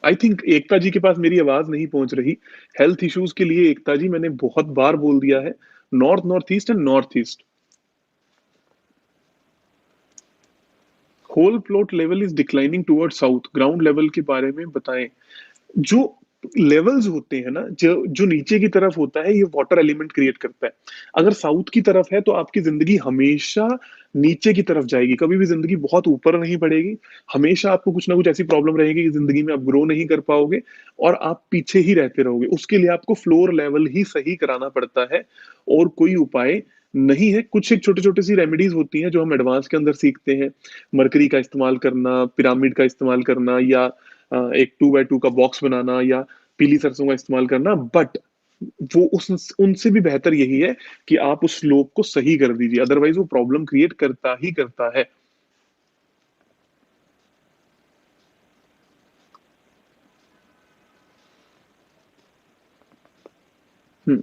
आई थिंक एकता जी के पास मेरी आवाज नहीं पहुंच रही। हेल्थ इश्यूज के लिए एकता जी मैंने बहुत बार बोल दिया है, north north east and north east. Whole plot level is declining toward south, ground level के बारे में बताएं। जो लेवल्स होते हैं ना, जो जो नीचे की तरफ होता है, ये वाटर एलिमेंट क्रिएट करता है। अगर साउथ की तरफ है तो आपकी जिंदगी हमेशा नीचे की तरफ जाएगी, कभी भी जिंदगी बहुत ऊपर नहीं बढ़ेगी। हमेशा आपको कुछ ना कुछ ऐसी प्रॉब्लम रहेगी कि जिंदगी में आप ग्रो नहीं कर पाओगे और आप पीछे ही रहते रहोगे। उसके लिए आपको फ्लोर लेवल ही सही कराना पड़ता है, और कोई उपाय नहीं है। कुछ एक छोटे छोटे सी रेमेडीज होती हैं जो हम एडवांस के अंदर सीखते हैं। मरकरी का इस्तेमाल करना, पिरामिड का इस्तेमाल करना, या एक 2x2 का बॉक्स बनाना, या पीली सरसों का इस्तेमाल करना। बट वो उस उनसे भी बेहतर यही है कि आप उस स्लोप को सही कर दीजिए, अदरवाइज वो प्रॉब्लम क्रिएट करता ही करता है। हम्म,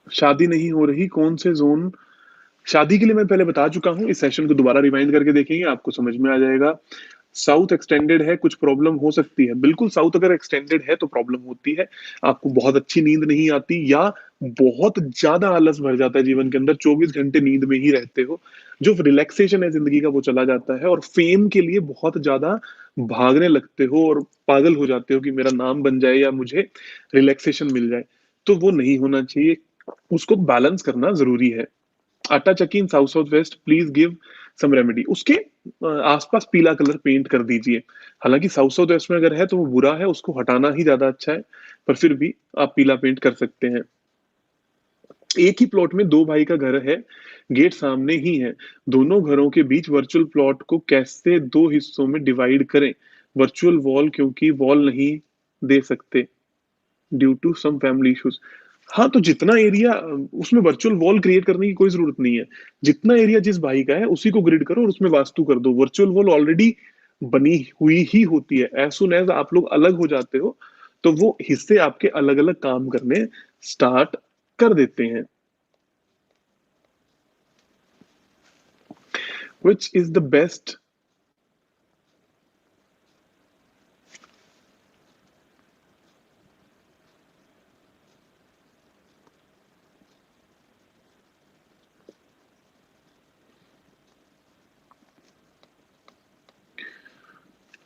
शादी नहीं हो रही कौन से जोन? शादी के लिए मैं पहले बता चुका हूँ, इस सेशन को दोबारा रिवाइंड करके देखेंगे, आपको समझ में आ जाएगा। साउथ एक्सटेंडेड है, कुछ प्रॉब्लम हो सकती है, बिल्कुल। साउथ अगर एक्सटेंडेड है तो प्रॉब्लम होती है। आपको बहुत अच्छी नींद नहीं आती, या बहुत ज्यादा आलस भर जाता है जीवन के अंदर, 24 घंटे नींद में ही रहते हो। जो रिलैक्सेशन है जिंदगी का वो चला जाता है, और फेम के लिए बहुत ज्यादा भागने लगते हो और पागल हो जाते हो कि मेरा नाम बन जाए या मुझे रिलैक्सेशन मिल जाए। तो वो नहीं होना चाहिए, उसको बैलेंस करना जरूरी है। आटा चक्की in south south west, please give some remedy. उसके आसपास पीला कलर पेंट कर दीजिए। हालांकि साउथ साउथ वेस्ट में अगर है तो वो बुरा है, उसको हटाना ही ज्यादा अच्छा है, पर फिर भी आप पीला पेंट कर सकते हैं। एक ही प्लॉट में दो भाई का घर है, गेट सामने ही है, दोनों घरों के बीच वर्चुअल प्लॉट को कैसे दो हिस्सों में डिवाइड करें? वर्चुअल वॉल, क्योंकि वॉल नहीं दे सकते due to some family issues. हाँ, तो जितना एरिया, उसमें वर्चुअल वॉल क्रिएट करने की कोई जरूरत नहीं है। जितना एरिया जिस भाई का है उसी को ग्रिड करो और उसमें वास्तु कर दो। वर्चुअल वॉल ऑलरेडी बनी हुई ही होती है। एज सुन एज आप लोग अलग हो जाते हो तो वो हिस्से आपके अलग अलग काम करने स्टार्ट कर देते हैं। Which is the best?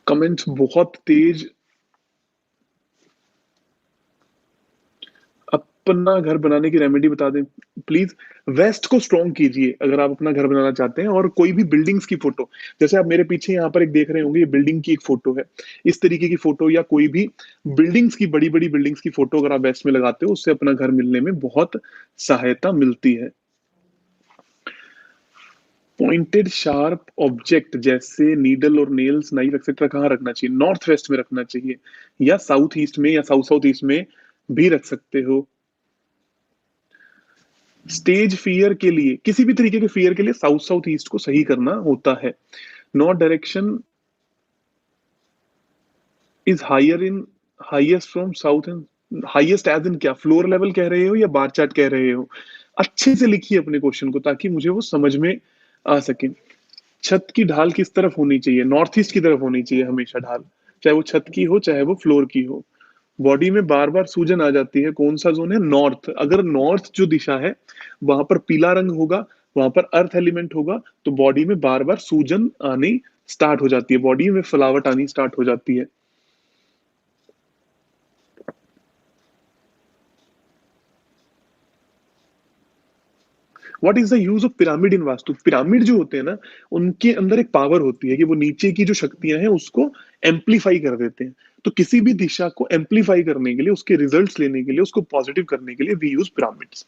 Comments बहुत तेज। अपना घर बनाने की रेमेडी बता दें प्लीज। वेस्ट को स्ट्रॉन्ग कीजिए अगर आप अपना घर बनाना चाहते हैं, और कोई भी बिल्डिंग्स की फोटो, जैसे आप मेरे पीछे यहाँ पर एक देख रहे होंगे, ये बिल्डिंग की एक फोटो है। इस तरीके की फोटो, या कोई भी बिल्डिंग्स की, बड़ी बड़ी बिल्डिंग्स की फोटो अगर आप वेस्ट में लगाते हो, उससे अपना घर मिलने में बहुत सहायता मिलती है। पॉइंटेड शार्प ऑब्जेक्ट जैसे नीडल और नेल्स, नाइफ एक्सेट्रा कहाँ रखना चाहिए? नॉर्थ वेस्ट में रखना चाहिए, या साउथ ईस्ट में, या साउथ साउथ ईस्ट में भी रख सकते हो। स्टेज फियर के लिए, किसी भी तरीके के फियर के लिए साउथ साउथ ईस्ट को सही करना होता है। North direction is higher in, highest from south and highest edge in, क्या फ्लोर लेवल कह रहे हो या बार चार्ट कह रहे हो? अच्छे से लिखिए अपने क्वेश्चन को ताकि मुझे वो समझ में आ सके। छत की ढाल किस तरफ होनी चाहिए? नॉर्थ ईस्ट की तरफ होनी चाहिए हमेशा ढाल, चाहे वो छत की हो चाहे वो फ्लोर की हो। बॉडी में बार बार सूजन आ जाती है, कौन सा जोन है? नॉर्थ। अगर नॉर्थ जो दिशा है वहां पर पीला रंग होगा, वहां पर अर्थ एलिमेंट होगा, तो बॉडी में बार बार सूजन आनी स्टार्ट हो जाती है, बॉडी में फलावट आनी स्टार्ट हो जाती है। What is the use of pyramid in vastu? Pyramid जो होते हैं ना, उनके अंदर एक पावर होती है कि वो नीचे की जो शक्तियां हैं उसको एम्पलीफाई कर देते हैं। तो किसी भी दिशा को एम्पलीफाई करने के लिए, उसके रिजल्ट्स लेने के लिए, उसको पॉजिटिव करने के लिए we use pyramids.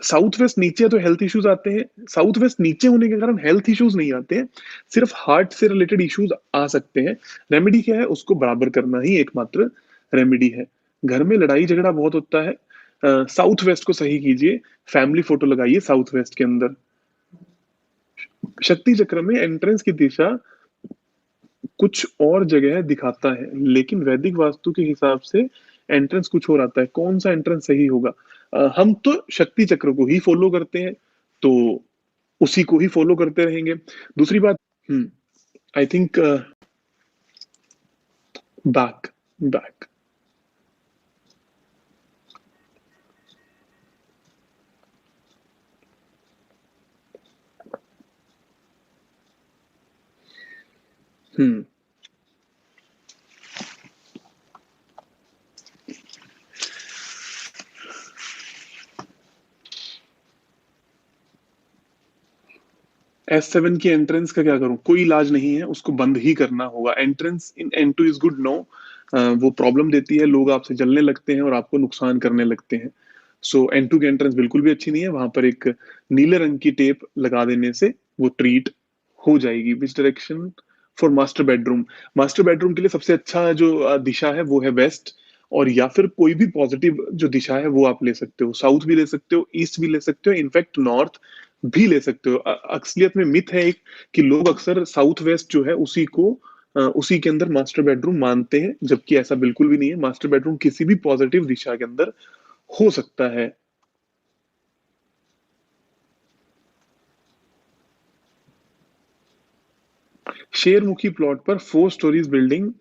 South west नीचे है तो हेल्थ इश्यूज आते हैं। साउथ वेस्ट नीचे होने के कारण हेल्थ इश्यूज नहीं आते हैं, सिर्फ हार्ट से रिलेटेड इश्यूज आ सकते हैं। रेमेडी क्या है? उसको बराबर करना ही एकमात्र रेमेडी है। घर में लड़ाई झगड़ा बहुत होता है, साउथ वेस्ट को सही कीजिए। फैमिली फोटो लगाइए साउथ वेस्ट के अंदर। शक्ति चक्र में एंट्रेंस की दिशा कुछ और जगह दिखाता है, लेकिन वैदिक वास्तु के हिसाब से एंट्रेंस कुछ और आता है। कौन सा एंट्रेंस सही होगा? हम तो शक्ति चक्र को ही फॉलो करते हैं, तो उसी को ही फॉलो करते रहेंगे। दूसरी बात, I think back back. Hmm. S7 की एंट्रेंस का क्या करूं? कोई इलाज नहीं है, उसको बंद ही करना होगा। Entrance in N2 is good, no. वो प्रॉब्लम देती है, लोग आपसे जलने लगते हैं और आपको नुकसान करने लगते हैं। सो N2 की एंट्रेंस बिल्कुल भी अच्छी नहीं है। वहां पर एक नीले रंग की टेप लगा देने से वो ट्रीट हो जाएगी। Which direction for master bedroom? Master bedroom के लिए सबसे अच्छा जो दिशा है वो है वेस्ट, और या फिर कोई भी पॉजिटिव जो दिशा है वो आप ले सकते हो। साउथ भी ले सकते हो, ईस्ट भी ले सकते हो, इनफैक्ट नॉर्थ भी ले सकते हो। अक्सलियत में मिथ है एक कि लोग अक्सर साउथ वेस्ट जो है उसी को उसी के अंदर मास्टर बेडरूम मानते हैं, जबकि ऐसा बिल्कुल भी नहीं है। मास्टर बेडरूम किसी भी पॉजिटिव दिशा के अंदर हो सकता है। शेरमुखी प्लॉट पर 4 स्टोरीज बिल्डिंग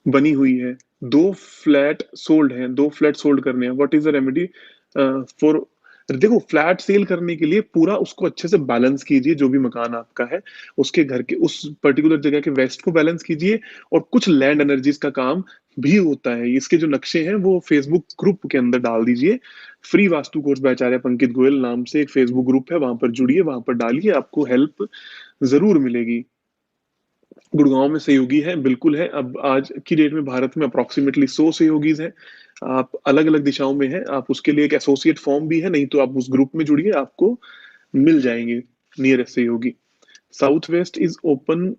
बनी हुई है, 2 फ्लैट सोल्ड करने हैं। What is the remedy for? देखो, फ्लैट सेल करने के लिए पूरा उसको अच्छे से बैलेंस कीजिए। जो भी मकान आपका है उसके घर के उस पर्टिकुलर जगह के वेस्ट को बैलेंस कीजिए। और कुछ लैंड एनर्जीज का काम भी होता है। इसके जो नक्शे हैं वो फेसबुक ग्रुप के अंदर डाल दीजिए। फ्री वास्तु कोर्स बाय आचार्य पंकित गोयल नाम से एक फेसबुक ग्रुप है, वहां पर जुड़िए, वहां पर डालिए, आपको हेल्प जरूर मिलेगी। गुड़गांव में सहयोगी है, बिल्कुल है। अब आज की डेट में भारत में अप्रोक्सीमेटली 100 सहयोगीज हैं। आप अलग अलग दिशाओं में हैं, आप उसके लिए एक एसोसिएट फॉर्म भी है, नहीं तो आप उस ग्रुप में जुड़िए, आपको मिल जाएंगे नियरेस्ट सहयोगी। South west is open.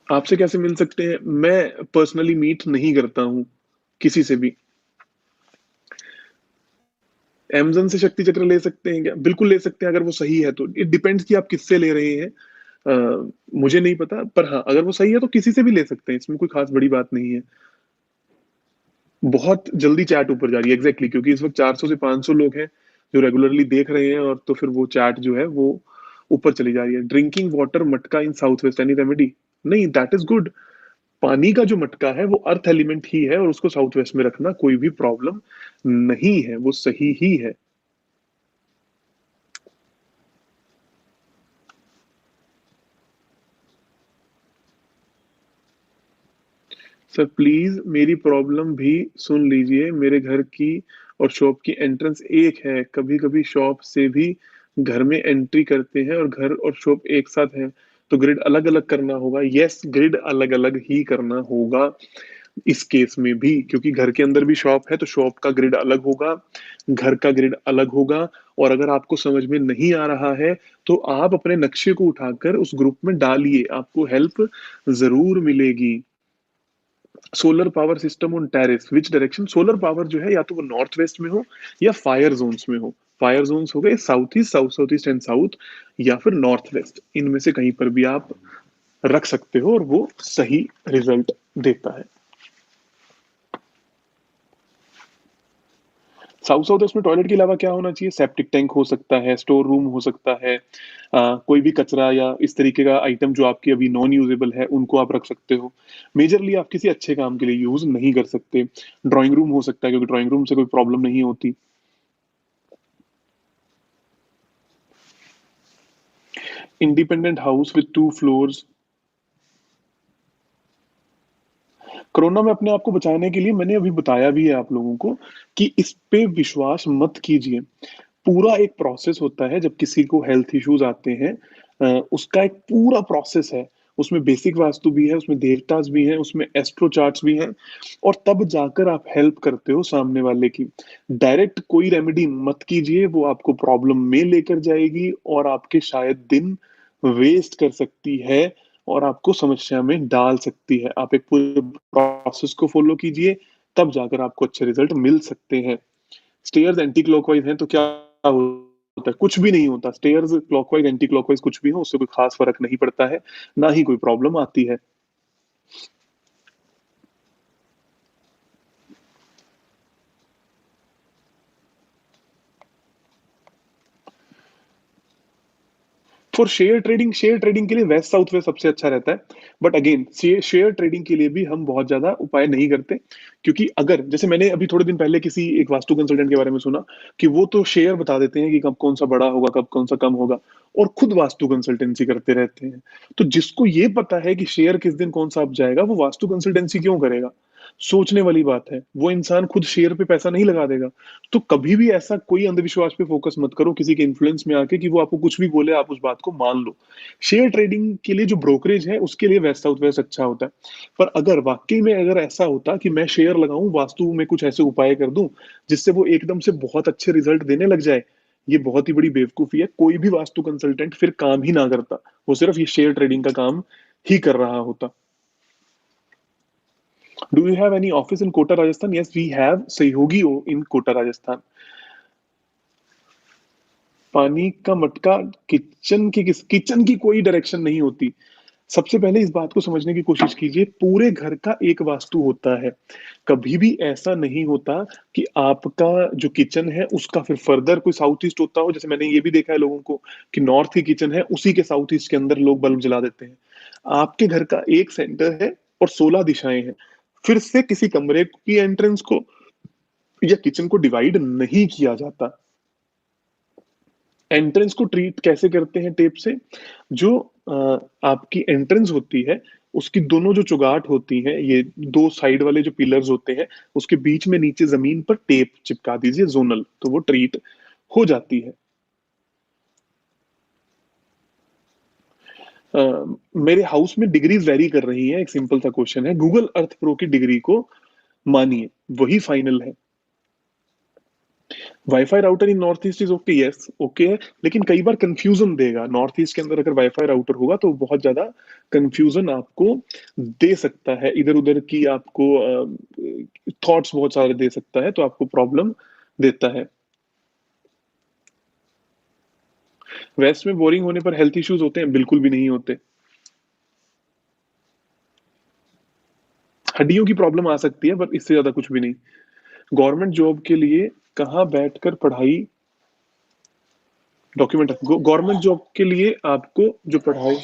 आपसे कैसे मिल सकते हैं? मैं पर्सनली मीट नहीं करता हूं किसी से भी। Amazon से शक्ति चक्र ले सकते हैं क्या? बिल्कुल ले सकते हैं, अगर वो सही है तो। इट डिपेंड्स कि आप किससे ले रहे हैं। मुझे नहीं पता, पर हाँ, अगर वो सही है तो किसी से भी ले सकते हैं, इसमें कोई खास बड़ी बात नहीं है। बहुत जल्दी चैट ऊपर जा रही है, एग्जैक्टली, क्योंकि इस वक्त 400 से 500 लोग हैं जो रेगुलरली देख रहे हैं, और तो फिर वो चैट जो है वो ऊपर चली जा रही है। ड्रिंकिंग वाटर मटका इन साउथ वेस्ट, एनी रेमेडी? नहीं, दैट इज गुड। पानी का जो मटका है वो अर्थ एलिमेंट ही है, और उसको साउथ वेस्ट में रखना कोई भी प्रॉब्लम नहीं है, वो सही ही है। सर प्लीज मेरी प्रॉब्लम भी सुन लीजिए। मेरे घर की और शॉप की एंट्रेंस एक है, कभी कभी शॉप से भी घर में एंट्री करते हैं, और घर और शॉप एक साथ है, तो ग्रिड अलग अलग करना होगा। यस, ग्रिड अलग अलग ही करना होगा इस केस में भी, क्योंकि घर के अंदर भी शॉप है तो शॉप का ग्रिड अलग होगा, घर का ग्रिड अलग होगा। और अगर आपको समझ में नहीं आ रहा है तो आप अपने नक्शे को उठाकर उस ग्रुप में डालिए, आपको हेल्प जरूर मिलेगी। Solar power system on terrace, which direction? Solar power जो है या तो वो नॉर्थ वेस्ट में हो या फायर जोन्स में हो। फायर जोन्स हो गए south east, south south east and south, या फिर नॉर्थ वेस्ट, इनमें से कहीं पर भी आप रख सकते हो और वो सही रिजल्ट देता है। साउथ साउथ वेस्ट में टॉयलेट के अलावा क्या होना चाहिए? सेप्टिक टैंक हो सकता है, स्टोर रूम हो सकता है, कोई भी कचरा या इस तरीके का आइटम जो आपकी अभी नॉन यूजेबल है उनको आप रख सकते हो। मेजरली आप किसी अच्छे काम के लिए यूज नहीं कर सकते। ड्राइंग रूम हो सकता है, क्योंकि ड्राइंग रूम से कोई प्रॉब्लम नहीं होती। Independent house with 2 floors. Corona में अपने आप को बचाने के लिए मैंने अभी बताया भी है आप लोगों को कि इस पे विश्वास मत कीजिए। पूरा एक प्रोसेस होता है जब किसी को हेल्थ इश्यूज आते हैं। उसका एक पूरा प्रोसेस है। उसमें बेसिक वास्तु भी है, उसमें देवताज भी हैं, उसमें एस्ट्रो चार्ट्स भी हैं, और तब जाकर आप हेल्प करते हो सामने वाले की। डायरेक्ट कोई रेमेडी मत कीजिए, वो आपको प्रॉब्लम में लेकर जाएगी और आपके शायद दिन वेस्ट कर सकती है, और आपको समस्या में डाल सकती है। आप एक पूरे प्रोसेस को फॉलो कीजिए, तब जाकर आपको अच्छे रिजल्ट मिल सकते हैं। स्टेयर्स एंटी क्लॉकवाइज हैं तो क्या होता है? कुछ भी नहीं होता। स्टेयर्स क्लॉकवाइज एंटी क्लॉकवाइज कुछ भी हो, उससे कोई खास फर्क नहीं पड़ता है, ना ही कोई प्रॉब्लम आती है। फॉर शेयर ट्रेडिंग के लिए वेस्ट साउथ वेस्ट सबसे अच्छा रहता है। बट अगेन शेयर ट्रेडिंग के लिए भी हम बहुत ज्यादा उपाय नहीं करते, क्योंकि अगर जैसे मैंने अभी थोड़े दिन पहले किसी एक वास्तु कंसल्टेंट के बारे में सुना कि वो तो शेयर बता देते हैं कि कब कौन सा बड़ा होगा, कब कौन सा कम होगा, और खुद वास्तु कंसल्टेंसी करते रहते हैं। तो जिसको ये पता है कि शेयर किस दिन कौन सा अप जाएगा, वो वास्तु कंसल्टेंसी क्यों करेगा? सोचने वाली बात है, वो इंसान खुद शेयर पे पैसा नहीं लगा देगा। तो कभी भी ऐसा कोई अंधविश्वास पे फोकस मत करो किसी के इन्फ्लुएंस में आके कि वो आपको कुछ भी बोले आप उस बात को मान लो। शेयर ट्रेडिंग के लिए जो ब्रोकरेज है उसके लिए वेस्ट साउथ वेस्ट अच्छा होता है। पर अगर वाकई में अगर ऐसा होता कि मैं शेयर लगाऊं, वास्तु में कुछ ऐसे उपाय कर दूं जिससे वो एकदम से बहुत अच्छे रिजल्ट देने लग जाए, ये बहुत ही बड़ी बेवकूफी है। कोई भी वास्तु कंसल्टेंट फिर काम ही ना करता, वो सिर्फ ये शेयर ट्रेडिंग का काम ही कर रहा होता। Do you have any office in Kota, Rajasthan? Yes, we have Sayogi in Kota, Rajasthan. पानी का मटका किचन की कोई डायरेक्शन नहीं होती। सबसे पहले इस बात को समझने की कोशिश कीजिए, पूरे घर का एक वास्तु होता है। कभी भी ऐसा नहीं होता कि आपका जो किचन है उसका फिर फर्दर कोई साउथ ईस्ट होता हो। जैसे मैंने ये भी देखा है लोगों को कि नॉर्थ की किचन है, उसी के साउथ ईस्ट के अंदर लोग बल्ब जला देते हैं। आपके घर का एक सेंटर है और 16 दिशाएं हैं। फिर से किसी कमरे की एंट्रेंस को या किचन को डिवाइड नहीं किया जाता। एंट्रेंस को ट्रीट कैसे करते हैं टेप से? जो आपकी एंट्रेंस होती है उसकी दोनों जो चुगाट होती है, ये दो साइड वाले जो पिलर्स होते हैं, उसके बीच में नीचे जमीन पर टेप चिपका दीजिए जोनल, तो वो ट्रीट हो जाती है। मेरे हाउस में डिग्रीज वेरी कर रही हैं, एक सिंपल सा क्वेश्चन है, गूगल अर्थ प्रो की डिग्री को मानिए, वही फाइनल है। Wifi router in north east is okay, yes okay है, लेकिन कई बार कंफ्यूजन देगा। नॉर्थ ईस्ट के अंदर अगर वाईफाई राउटर होगा तो बहुत ज्यादा कंफ्यूजन आपको दे सकता है, इधर उधर की आपको थॉट्स बहुत सारे दे सकता है, तो आपको प्रॉब्लम देता है। वेस्ट में बोरिंग होने पर हेल्थ इश्यूज होते हैं? बिल्कुल भी नहीं होते। हड्डियों की प्रॉब्लम आ सकती है पर इससे ज्यादा कुछ भी नहीं। गवर्नमेंट जॉब के लिए कहाँ बैठकर पढ़ाई डॉक्यूमेंट, गवर्नमेंट जॉब के लिए आपको जो पढ़ाई